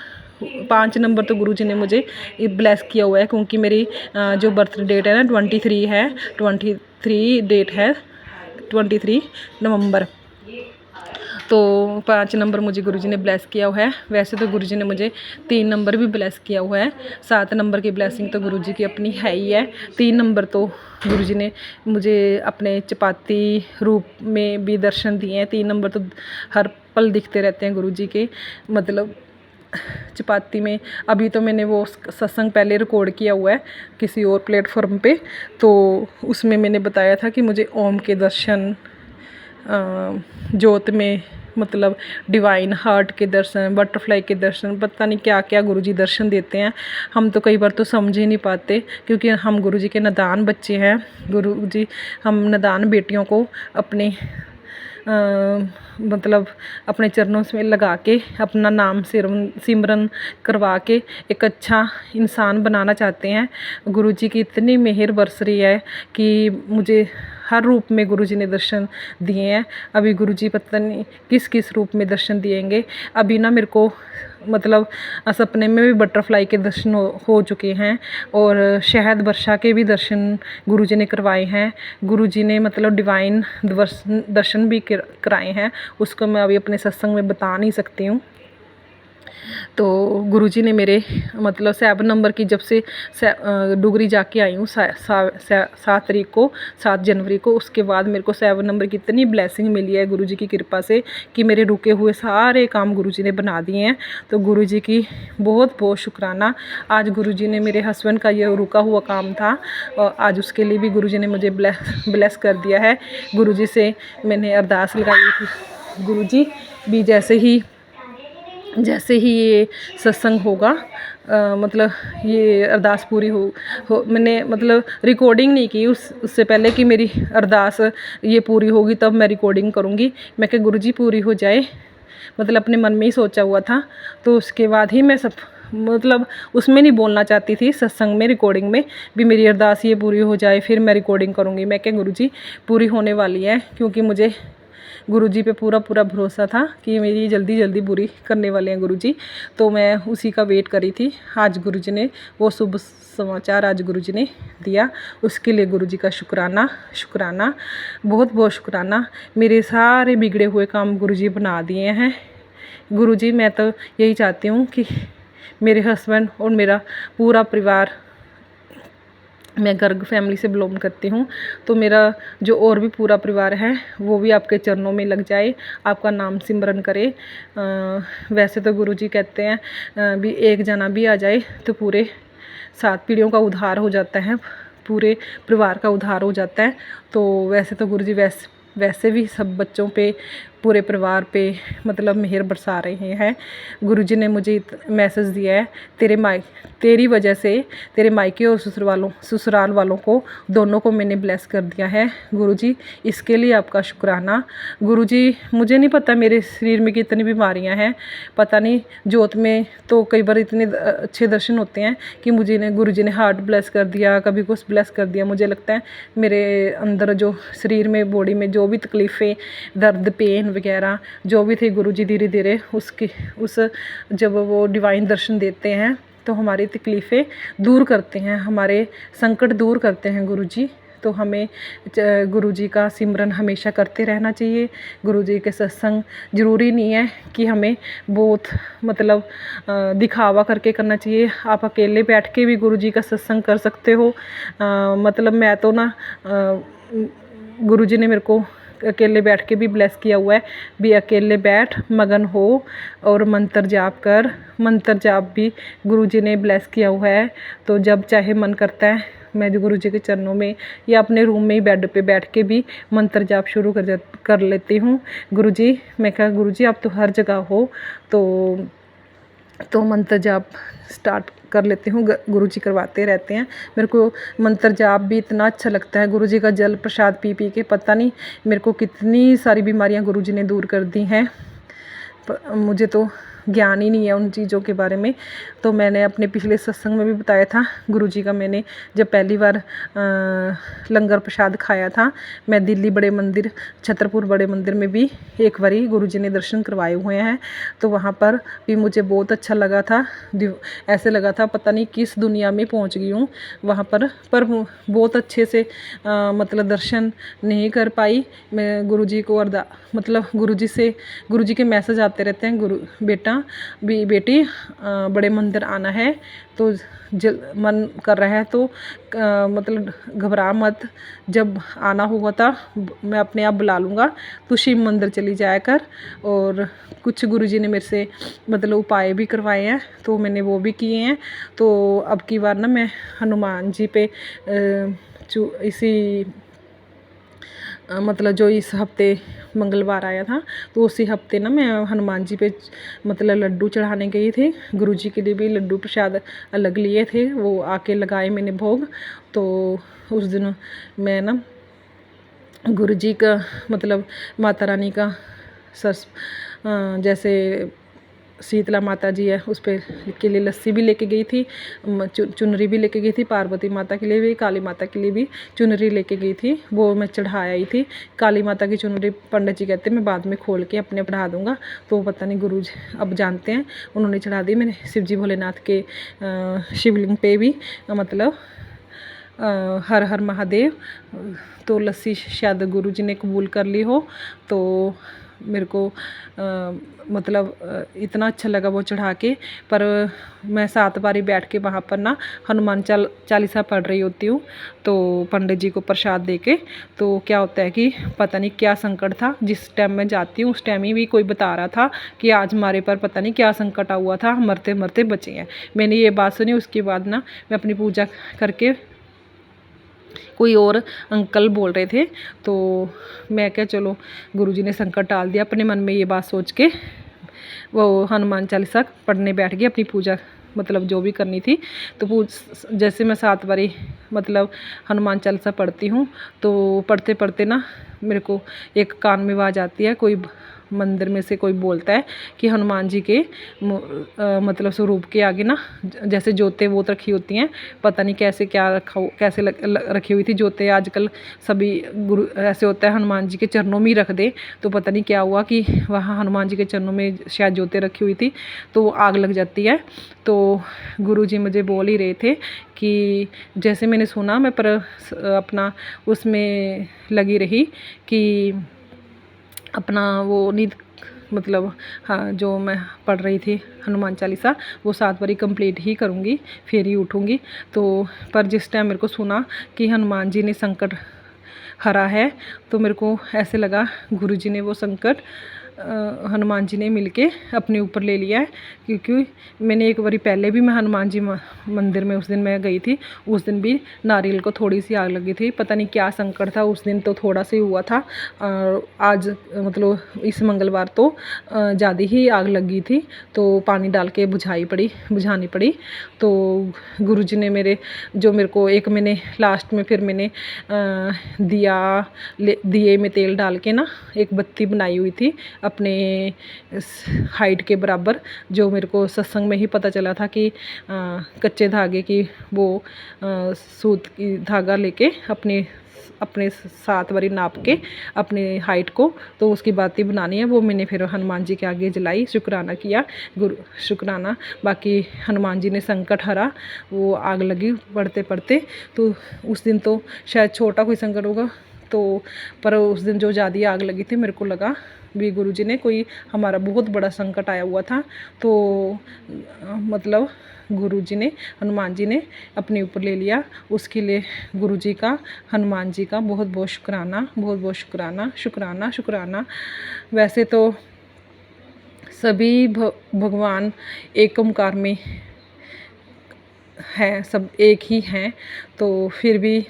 5 नंबर तो गुरुजी ने मुझे ब्लेस किया हुआ है, क्योंकि मेरी जो बर्थ डेट है ना 23 है, 23 डेट है, 23 नवंबर। तो 5 नंबर मुझे गुरुजी ने ब्लेस किया हुआ है। वैसे तो गुरुजी ने मुझे 3 नंबर भी ब्लेस किया हुआ है। 7 नंबर की ब्लेसिंग तो गुरुजी की अपनी है ही है। 3 नंबर तो गुरुजी ने मुझे अपने चपाती रूप में भी दर्शन दिए हैं। 3 नंबर तो हर पल दिखते रहते हैं गुरुजी के, मतलब चपाती में। अभी तो मैंने वो सत्संग पहले रिकॉर्ड किया हुआ है किसी और प्लेटफॉर्म पे, तो उसमें मैंने बताया था कि मुझे ओम के दर्शन, ज्योत में मतलब डिवाइन हार्ट के दर्शन, बटरफ्लाई के दर्शन, पता नहीं क्या क्या गुरुजी दर्शन देते हैं। हम तो कई बार तो समझ ही नहीं पाते, क्योंकि हम गुरुजी के नादान बच्चे हैं। गुरुजी हम नादान बेटियों को अपने मतलब अपने चरणों में लगा के अपना नाम सिमरन करवा के एक अच्छा इंसान बनाना चाहते हैं। गुरुजी की इतनी मेहर बरस रही है कि मुझे हर रूप में गुरुजी ने दर्शन दिए हैं। अभी गुरुजी पता नहीं किस किस रूप में दर्शन दिएंगे। अभी ना मेरे को मतलब सपने में भी बटरफ्लाई के दर्शन हो चुके हैं, और शहद वर्षा के भी दर्शन गुरुजी ने करवाए हैं। गुरुजी ने मतलब डिवाइन दर्शन भी कराए हैं, उसको मैं अभी अपने सत्संग में बता नहीं सकती हूँ। तो गुरुजी ने मेरे मतलब 7 नंबर की जब से डुगरी जाके आई हूँ 7 तारीख को, 7 जनवरी को, उसके बाद मेरे को 7 नंबर की इतनी ब्लेसिंग मिली है गुरुजी की कृपा से कि मेरे रुके हुए सारे काम गुरुजी ने बना दिए हैं। तो गुरुजी की बहुत बहुत शुक्राना। आज गुरुजी ने मेरे हस्बैंड का ये रुका हुआ काम था, और आज उसके लिए भी गुरुजी ने मुझे ब्लेस कर दिया है। गुरुजी से मैंने अरदास लगाई थी, गुरुजी भी जैसे ही ये सत्संग होगा मतलब ये अरदास पूरी हो मैंने मतलब रिकॉर्डिंग नहीं की उससे पहले कि मेरी अरदास ये पूरी होगी तब मैं रिकॉर्डिंग करूँगी। मैं कि गुरुजी पूरी हो जाए, मतलब अपने मन में ही सोचा हुआ था, तो उसके बाद ही मैं सब मतलब उसमें नहीं बोलना चाहती थी सत्संग में, रिकॉर्डिंग में भी मेरी अरदास ये पूरी हो जाए फिर मैं रिकॉर्डिंग करूँगी। मैं क्या गुरुजी पूरी होने वाली है, क्योंकि मुझे गुरुजी पे पूरा भरोसा था कि मेरी जल्दी पूरी करने वाले हैं गुरुजी। तो मैं उसी का वेट करी थी। आज गुरुजी ने वो शुभ समाचार आज गुरुजी ने दिया, उसके लिए गुरुजी का शुक्राना, बहुत बहुत शुक्राना। मेरे सारे बिगड़े हुए काम गुरुजी बना दिए हैं। गुरुजी मैं तो यही चाहती हूँ कि मेरे हस्बैंड और मेरा पूरा परिवार मैं गर्ग फैमिली से बिलोंग करती हूँ। तो मेरा जो और भी पूरा परिवार है वो भी आपके चरणों में लग जाए, आपका नाम सिमरन करे। वैसे तो गुरुजी कहते हैं भी एक जना भी आ जाए तो पूरे 7 पीढ़ियों का उद्धार हो जाता है, पूरे परिवार का उद्धार हो जाता है। तो वैसे तो गुरुजी वैसे भी सब बच्चों पे, पूरे परिवार पे मतलब मेहर बरसा रहे हैं। गुरुजी ने मुझे मैसेज दिया है, तेरी वजह से तेरे मायके और ससुराल वालों को दोनों को मैंने ब्लेस कर दिया है। गुरुजी इसके लिए आपका शुक्राना। गुरुजी मुझे नहीं पता मेरे शरीर में कितनी बीमारियां हैं, पता नहीं जोत में तो कई बार इतने अच्छे दर्शन होते हैं कि गुरुजी ने हार्ट ब्लेस कर दिया, कभी कुछ ब्लेस कर दिया। मुझे लगता है मेरे अंदर जो शरीर में, बॉडी में जो भी तकलीफ़ें, दर्द, पेन वगैरह जो भी थे, गुरुजी धीरे धीरे जब वो डिवाइन दर्शन देते हैं तो हमारी तकलीफ़ें दूर करते हैं, हमारे संकट दूर करते हैं गुरुजी। तो हमें गुरुजी का सिमरन हमेशा करते रहना चाहिए। गुरुजी के सत्संग ज़रूरी नहीं है कि हमें बहुत मतलब दिखावा करके करना चाहिए। आप अकेले बैठ के भी गुरुजी का सत्संग कर सकते हो। मतलब मैं तो ना गुरुजी ने मेरे को अकेले बैठ के भी ब्लेस किया हुआ है, भी अकेले बैठ मगन हो और मंत्र जाप कर। मंत्र जाप भी गुरुजी ने ब्लेस किया हुआ है। तो जब चाहे मन करता है मैं गुरुजी के चरणों में या अपने रूम में ही बेड पे बैठ के भी मंत्र जाप शुरू कर लेती हूँ। गुरुजी, मैं कहा गुरुजी आप तो हर जगह हो, तो मंत्र जाप स्टार्ट कर लेती हूँ। गुरुजी करवाते रहते हैं। मेरे को मंत्र जाप भी इतना अच्छा लगता है। गुरुजी का जल प्रसाद पी पी के पता नहीं मेरे को कितनी सारी बीमारियाँ गुरुजी ने दूर कर दी हैं। मुझे तो ज्ञान ही नहीं है उन चीज़ों के बारे में। तो मैंने अपने पिछले सत्संग में भी बताया था, गुरुजी का मैंने जब पहली बार लंगर प्रसाद खाया था, मैं दिल्ली बड़े मंदिर, छतरपुर बड़े मंदिर में भी एक बारी गुरुजी ने दर्शन करवाए हुए हैं। तो वहाँ पर भी मुझे बहुत अच्छा लगा था। ऐसे लगा था पता नहीं किस दुनिया में पहुँच गई हूँ वहाँ पर बहुत अच्छे से मतलब दर्शन नहीं कर पाई। मैं गुरुजी को मतलब गुरुजी के मैसेज आते रहते हैं, बेटी बड़े मंदिर आना है। तो मन कर रहा है तो मतलब घबरा मत, जब आना होगा था मैं अपने आप बुला लूँगा, तो शिव मंदिर चली जाया कर। और कुछ गुरुजी ने मेरे से मतलब उपाय भी करवाए हैं, तो मैंने वो भी किए हैं। तो अब की बार ना मैं हनुमान जी पे इसी मतलब जो इस हफ्ते मंगलवार आया था, तो उसी हफ्ते ना मैं हनुमान जी पे मतलब लड्डू चढ़ाने गई थी। गुरुजी के लिए भी लड्डू प्रसाद अलग लिए थे, वो आके लगाए मैंने भोग। तो उस दिन मैं ना गुरुजी का मतलब माता रानी का जैसे शीतला माता जी है उस पे के लिए लस्सी भी लेके गई थी, चुनरी भी लेके गई थी। पार्वती माता के लिए भी, काली माता के लिए भी चुनरी लेके गई थी, वो मैं चढ़ाया ही थी। काली माता की चुनरी पंडित जी कहते हैं मैं बाद में खोल के अपने पढ़ा दूंगा, तो पता नहीं गुरु जी अब जानते हैं, उन्होंने चढ़ा दी। मैंने शिव जी भोलेनाथ के शिवलिंग पे भी मतलब हर हर महादेव, तो लस्सी शायद गुरु जी ने कबूल कर ली हो। तो मेरे को मतलब इतना अच्छा लगा वो चढ़ा के। पर मैं 7 बारी बैठ के वहाँ पर ना हनुमान चालीसा पढ़ रही होती हूँ, तो पंडित जी को प्रसाद दे के। तो क्या होता है कि पता नहीं क्या संकट था, जिस टाइम मैं जाती हूँ उस टाइम ही भी कोई बता रहा था कि आज हमारे पर पता नहीं क्या संकट हुआ था, मरते मरते बचे हैं। मैंने ये बात सुनी, उसके बाद ना मैं अपनी पूजा करके, कोई और अंकल बोल रहे थे, तो मैं क्या चलो गुरुजी ने संकट टाल दिया। अपने मन में ये बात सोच के वो हनुमान चालीसा पढ़ने बैठ गई, अपनी पूजा मतलब जो भी करनी थी। तो जैसे मैं 7 बारी मतलब हनुमान चालीसा पढ़ती हूँ, तो पढ़ते पढ़ते ना मेरे को एक कान में आवाज़ आती है, कोई मंदिर में से कोई बोलता है कि हनुमान जी के मतलब स्वरूप के आगे ना जैसे जोतें वोत रखी होती हैं, पता नहीं कैसे क्या कैसे रखी हुई थी जोतें। आजकल सभी गुरु ऐसे होता है हनुमान जी के चरणों में ही रख दे, तो पता नहीं क्या हुआ कि वहाँ हनुमान जी के चरणों में शायद जोतें रखी हुई थी, तो आग लग जाती है। तो गुरु जी मुझे बोल ही रहे थे कि जैसे मैंने सुना, मैं पर अपना उसमें लगी रही कि अपना वो मतलब हाँ, जो मैं पढ़ रही थी हनुमान चालीसा वो 7 बारी कंप्लीट ही करूँगी, फिर ही उठूँगी। तो पर जिस टाइम मेरे को सुना कि हनुमान जी ने संकट हरा है, तो मेरे को ऐसे लगा गुरुजी ने वो संकट हनुमान जी ने मिलके अपने ऊपर ले लिया है। क्योंकि मैंने एक बारी पहले भी मैं हनुमान जी मंदिर में उस दिन मैं गई थी, उस दिन भी नारियल को थोड़ी सी आग लगी थी, पता नहीं क्या संकट था उस दिन, तो थोड़ा सा ही हुआ था। आज मतलब इस मंगलवार तो ज़्यादा ही आग लगी थी, तो पानी डाल के बुझानी पड़ी। तो गुरुजी ने मेरे को एक मैंने लास्ट में फिर मैंने दिए में तेल डाल के ना एक बत्ती बनाई हुई थी अपने हाइट के बराबर, जो मेरे को सत्संग में ही पता चला था कि कच्चे धागे की वो सूत की धागा लेके अपने 7 बारी नाप के अपने हाइट को, तो उसकी बाती बनानी है। वो मैंने फिर हनुमान जी के आगे जलाई, शुक्राना किया, शुक्राना। बाकी हनुमान जी ने संकट हरा, वो आग लगी पढ़ते पढ़ते। तो उस दिन तो शायद छोटा कोई संकट होगा, तो पर उस दिन जो ज़्यादा आग लगी थी, मेरे को लगा भी गुरुजी ने कोई हमारा बहुत बड़ा संकट आया हुआ था। तो मतलब गुरुजी ने हनुमान जी ने अपने ऊपर ले लिया। उसके लिए गुरुजी का हनुमान जी का बहुत बहुत शुक्राना, बहुत बहुत शुक्राना, शुक्राना, शुक्राना। वैसे तो सभी भगवान एक ओंकार में हैं, सब एक ही हैं, तो फिर भी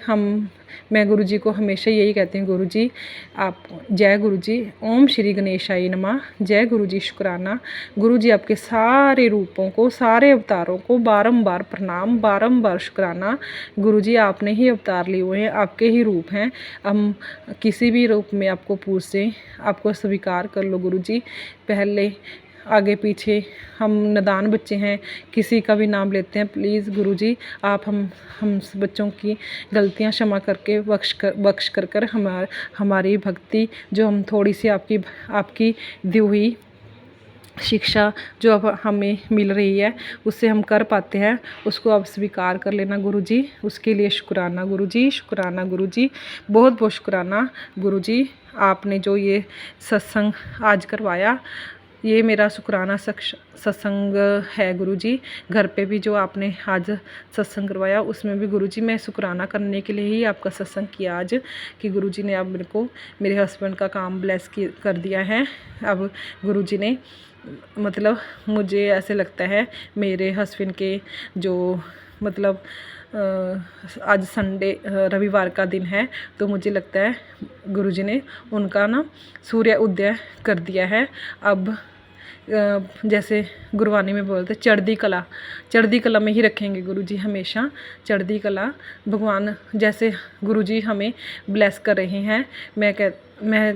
मैं गुरुजी को हमेशा यही कहती हूँ, गुरुजी आप जय गुरुजी, ओम श्री गणेशाय नमः, जय गुरुजी, शुक्राना। गुरुजी आपके सारे रूपों को, सारे अवतारों को बारंबार प्रणाम, बारंबार शुक्राना। गुरुजी आपने ही अवतार लिए हुए हैं, आपके ही रूप हैं। हम किसी भी रूप में आपको पूजते, आपको स्वीकार कर लो गुरुजी। पहले आगे पीछे हम नादान बच्चे हैं, किसी का भी नाम लेते हैं, प्लीज़ गुरुजी आप हम बच्चों की गलतियां क्षमा करके बख्श कर हमारी भक्ति, जो हम थोड़ी सी आपकी दी हुई शिक्षा जो अब हमें मिल रही है, उससे हम कर पाते हैं, उसको आप स्वीकार कर लेना गुरुजी। उसके लिए शुक्राना गुरुजी, शुक्राना गुरुजी, बहुत बहुत शुक्राना गुरुजी। आपने जो ये सत्संग आज करवाया, ये मेरा शुक्राना सत्संग है गुरुजी। घर पे भी जो आपने आज सत्संग करवाया, उसमें भी गुरुजी मैं शुक्राना करने के लिए ही आपका सत्संग किया आज, कि गुरुजी ने अब मेरे हस्बैंड का काम ब्लेस कर दिया है। अब गुरुजी ने मतलब मुझे ऐसे लगता है मेरे हस्बैंड के जो मतलब आज संडे रविवार का दिन है, तो मुझे लगता है गुरुजी ने उनका ना सूर्य उदय कर दिया है। अब जैसे गुरबानी में बोलते चढ़ती कला में ही रखेंगे गुरुजी हमेशा। चढ़ती कला भगवान जैसे गुरुजी हमें ब्लेस कर रहे हैं, मैं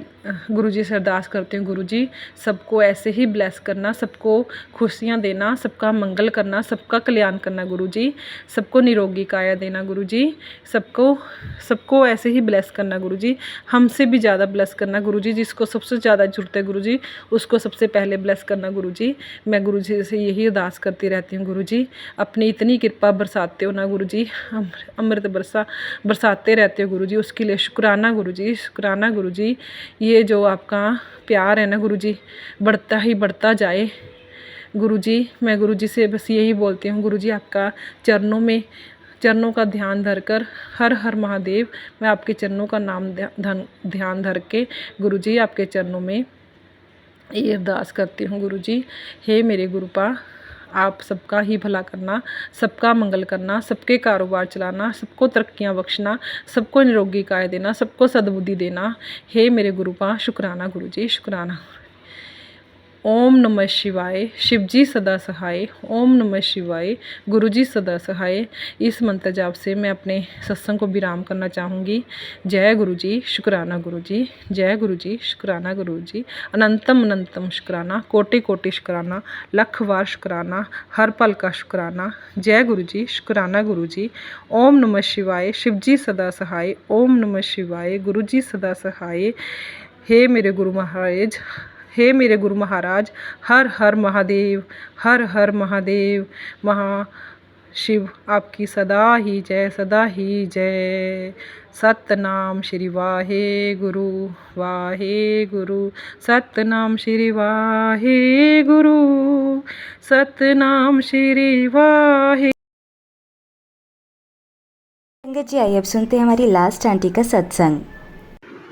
गुरुजी से अरदास करती हूँ, गुरुजी सबको ऐसे ही ब्लेस करना, सबको खुशियाँ देना, सबका मंगल करना, सबका कल्याण करना गुरुजी, सबको निरोगी काया देना गुरुजी, सबको ऐसे ही ब्लेस करना गुरुजी, हमसे भी ज़्यादा ब्लेस करना गुरुजी। जिसको सबसे ज़्यादा जरूरत है गुरुजी, उसको सबसे पहले ब्लेस करना गुरुजी। मैं गुरुजी से यही अरदास करती रहती हूँ, गुरुजी अपनी इतनी कृपा बरसाते हो ना गुरुजी, अमृत बरसाते रहते हो गुरुजी, उसके लिए शुक्राना गुरुजी, शुक्राना गुरुजी। ये जो आपका प्यार है ना गुरुजी, बढ़ता ही बढ़ता जाए गुरुजी। मैं गुरुजी से बस यही बोलती हूँ, गुरुजी आपका चरणों का ध्यान धरकर, हर हर महादेव, मैं आपके चरणों का नाम ध्यान धर के गुरुजी आपके चरणों में ये अरदास करती हूँ गुरुजी। हे मेरे गुरुपा, आप सबका ही भला करना, सबका मंगल करना, सबके कारोबार चलाना, सबको तरक्कियां बख्शना, सबको निरोगी काया देना, सबको सद्बुद्धि देना। हे मेरे गुरुपा, शुक्राना गुरुजी, शुक्राना। ओम नमः शिवाय, शिवजी सदा सहाय, ओम नमः शिवाय, गुरुजी सदा सहाय। इस मंत्र जाप से मैं अपने सत्संग को विराम करना चाहूँगी। जय गुरुजी, शुक्राना गुरुजी, जय गुरुजी, शुक्राना गुरुजी, अनंतम अनंतम शुक्राना, कोटि कोटि शुक्राना, लख बार शुक्राना, हर पल का शुक्राना। जय गुरुजी, शुक्राना गुरुजी। ओम नमः शिवाय, शिवजी सदा सहाय, ओम नमः शिवाय, गुरुजी सदा सहाय। हे मेरे गुरु महाराज, हे मेरे गुरु महाराज, हर हर महादेव, हर हर महादेव। शिव आपकी सदा ही जय, सदा ही जय। सतनाम श्री वाहे गुरु, वाहे गुरु। सतनाम श्री वाहे गुरु, सतनाम श्री वाहे। संगत जी, आइए अब सुनते हैं हमारी लास्ट आंटी का सत्संग।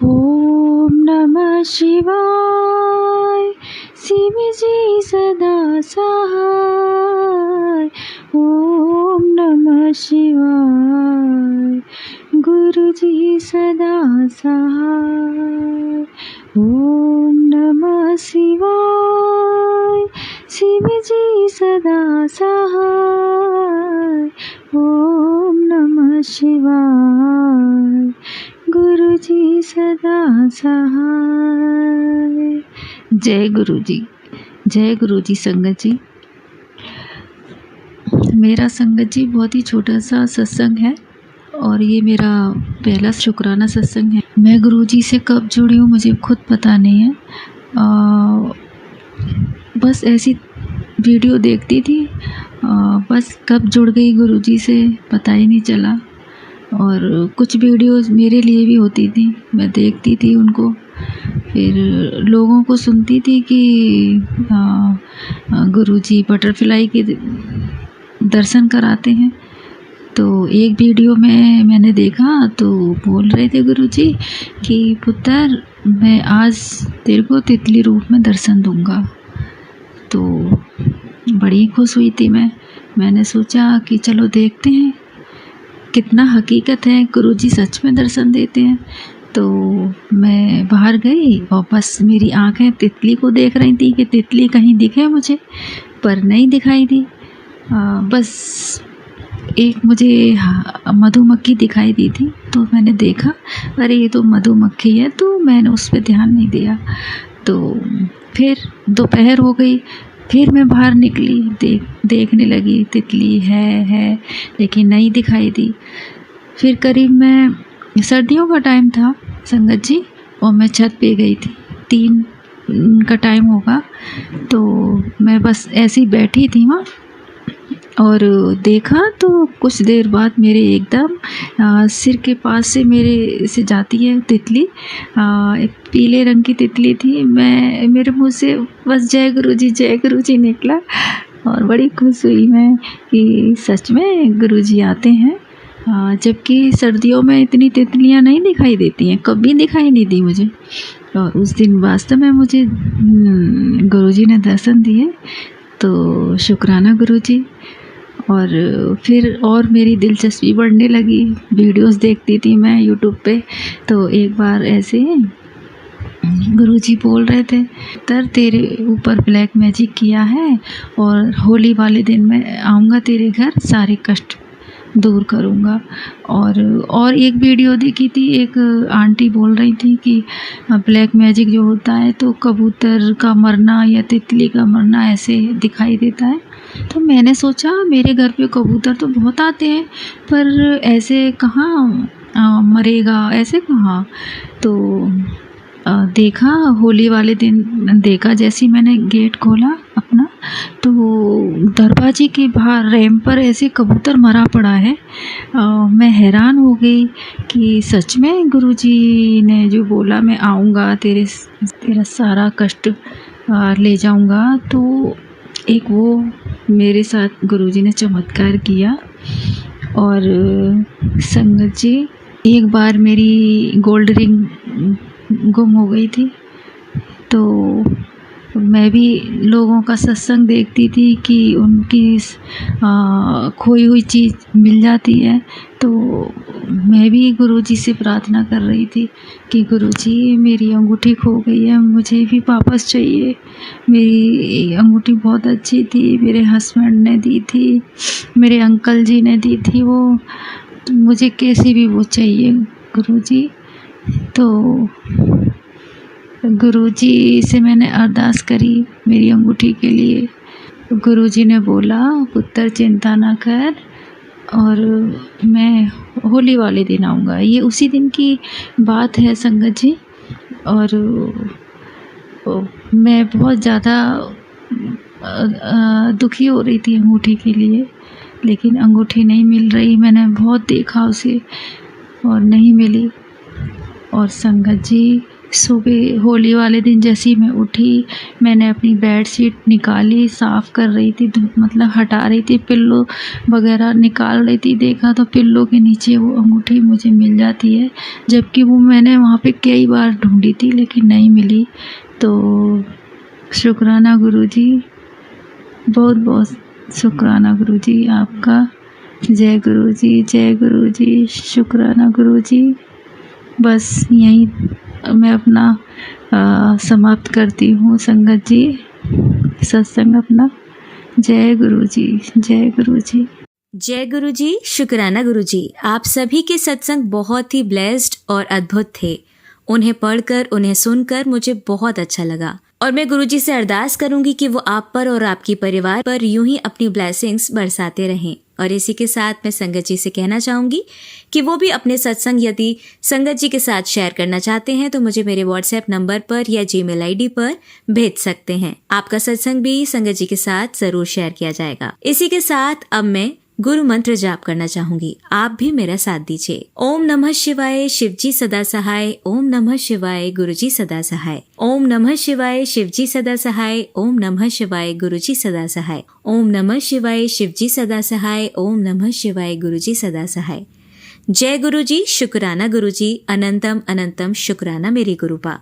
ओम नमः शिवाय, शिव जी सदा सहाय। ओम नमः शिवाय, गुरु जी सदा सहाय। ओम नमः शिवाय, शिव जी सदा सहाय। ओम नमः शिवाय, गुरु जी सदा सहाय। जय गुरु जी, जय गुरु जी। संगत जी, मेरा संगत जी बहुत ही छोटा सा सत्संग है और ये मेरा पहला शुक्राना सत्संग है। मैं गुरु जी से कब जुड़ी हूँ मुझे खुद पता नहीं है। बस ऐसी वीडियो देखती थी, बस कब जुड़ गई गुरु जी से पता ही नहीं चला। और कुछ वीडियोस मेरे लिए भी होती थी, मैं देखती थी उनको, फिर लोगों को सुनती थी कि गुरुजी बटरफ्लाई के दर्शन कराते हैं। तो एक वीडियो में मैंने देखा तो बोल रहे थे गुरुजी कि पुत्र मैं आज तेरे को तितली रूप में दर्शन दूंगा। तो बड़ी खुश हुई थी मैंने सोचा कि चलो देखते हैं कितना हकीकत है, गुरुजी सच में दर्शन देते हैं। तो मैं बाहर गई और बस मेरी आंखें तितली को देख रही थी कि तितली कहीं दिखे मुझे, पर नहीं दिखाई दी। बस एक मुझे मधुमक्खी दिखाई दी थी, तो मैंने देखा अरे ये तो मधुमक्खी है, तो मैंने उस पर ध्यान नहीं दिया। तो फिर दोपहर हो गई, फिर मैं बाहर निकली, देखने लगी तितली है लेकिन नहीं दिखाई दी। फिर करीब मैं सर्दियों का टाइम था संगत जी, और मैं छत पे गई थी, 3 का टाइम होगा। तो मैं बस ऐसी बैठी थी वहाँ और देखा तो कुछ देर बाद मेरे एकदम सिर के पास से मेरे से जाती है तितली। एक पीले रंग की तितली थी। मेरे मुंह से बस जय गुरुजी निकला और बड़ी खुश हुई मैं कि सच में गुरुजी आते हैं। जबकि सर्दियों में इतनी तितलियां नहीं दिखाई देती हैं, कभी दिखाई नहीं दी मुझे। और उस दिन वास्तव में मुझे गुरुजी ने दर्शन दिए, तो शुक्राना गुरुजी। और फिर और मेरी दिलचस्पी बढ़ने लगी, वीडियोस देखती थी मैं यूट्यूब पे। तो एक बार ऐसे गुरुजी बोल रहे थे तेरे ऊपर ब्लैक मैजिक किया है और होली वाले दिन मैं आऊँगा तेरे घर, सारे कष्ट दूर करूँगा। और एक वीडियो देखी थी, एक आंटी बोल रही थी कि ब्लैक मैजिक जो होता है तो कबूतर का मरना या तितली का मरना ऐसे दिखाई देता है। तो मैंने सोचा मेरे घर पे कबूतर तो बहुत आते हैं, पर ऐसे कहाँ मरेगा, ऐसे कहाँ। तो देखा होली वाले दिन, देखा जैसे मैंने गेट खोला अपना, तो दरवाजे के बाहर रैंप पर ऐसे कबूतर मरा पड़ा है। मैं हैरान हो गई कि सच में गुरुजी ने जो बोला मैं आऊँगा तेरा सारा कष्ट ले जाऊँगा, तो एक वो मेरे साथ गुरुजी ने चमत्कार किया। और संगत जी, एक बार मेरी गोल्ड रिंग गुम हो गई थी, तो मैं भी लोगों का सत्संग देखती थी कि उनकी खोई हुई चीज़ मिल जाती है। तो मैं भी गुरुजी से प्रार्थना कर रही थी कि गुरुजी मेरी अंगूठी खो गई है, मुझे भी वापस चाहिए। मेरी अंगूठी बहुत अच्छी थी, मेरे हस्बैंड ने दी थी, मेरे अंकल जी ने दी थी, वो मुझे कैसी भी वो चाहिए गुरुजी। तो गुरुजी से मैंने अरदास करी मेरी अंगूठी के लिए। गुरुजी ने बोला पुत्र चिंता ना कर, और मैं होली वाले दिन आऊँगा। ये उसी दिन की बात है संगत जी। और मैं बहुत ज़्यादा दुखी हो रही थी अंगूठी के लिए। लेकिन अंगूठी नहीं मिल रही। मैंने बहुत देखा उसे और नहीं मिली। और संगत जी, सुबह होली वाले दिन जैसे ही मैं उठी, मैंने अपनी बेड शीट निकाली, साफ़ कर रही थी, मतलब हटा रही थी, पिल्लो वगैरह निकाल रही थी, देखा तो पिल्लो के नीचे वो अंगूठी मुझे मिल जाती है, जबकि वो मैंने वहाँ पे कई बार ढूंढी थी लेकिन नहीं मिली। तो शुक्राना गुरुजी, बहुत बहुत शुक्राना गुरुजी आपका। जय गुरुजी, जय गुरुजी, शुक्राना गुरुजी। बस यहीं मैं अपना समाप्त करती हूँ संगत जी, सत्संग अपना। जय गुरुजी, जय गुरुजी। जय गुरुजी, शुक्राना गुरुजी। आप सभी के सत्संग बहुत ही ब्लेस्ड और अद्भुत थे। उन्हें पढ़कर, उन्हें सुनकर मुझे बहुत अच्छा लगा और मैं गुरुजी से अरदास करूंगी कि वो आप पर और आपकी परिवार पर यूं ही अपनी ब्लेसिंग्स बरसाते रहें। और इसी के साथ मैं संगत जी से कहना चाहूंगी कि वो भी अपने सत्संग यदि संगत जी के साथ शेयर करना चाहते हैं तो मुझे मेरे व्हाट्सएप नंबर पर या जीमेल आईडी पर भेज सकते हैं। आपका सत्संग भी संगत जी के साथ जरूर शेयर किया जाएगा। इसी के साथ अब मैं गुरु मंत्र जाप करना चाहूंगी, आप भी मेरा साथ दीजिए। ओम नमः शिवाय, शिवजी सदा सहाय। ओम नमः शिवाय, गुरुजी सदा सहाय। ओम नमः शिवाय, शिवजी सदा सहाय। ओम नमः शिवाय, गुरुजी सदा सहाय। ओम नमः शिवाय, शिवजी सदा सहाय। ओम नमः शिवाय, गुरुजी सदा सहाय। जय गुरुजी, शुक्राना गुरुजी, अनंतम अनंतम शुक्राना मेरी गुरुपा।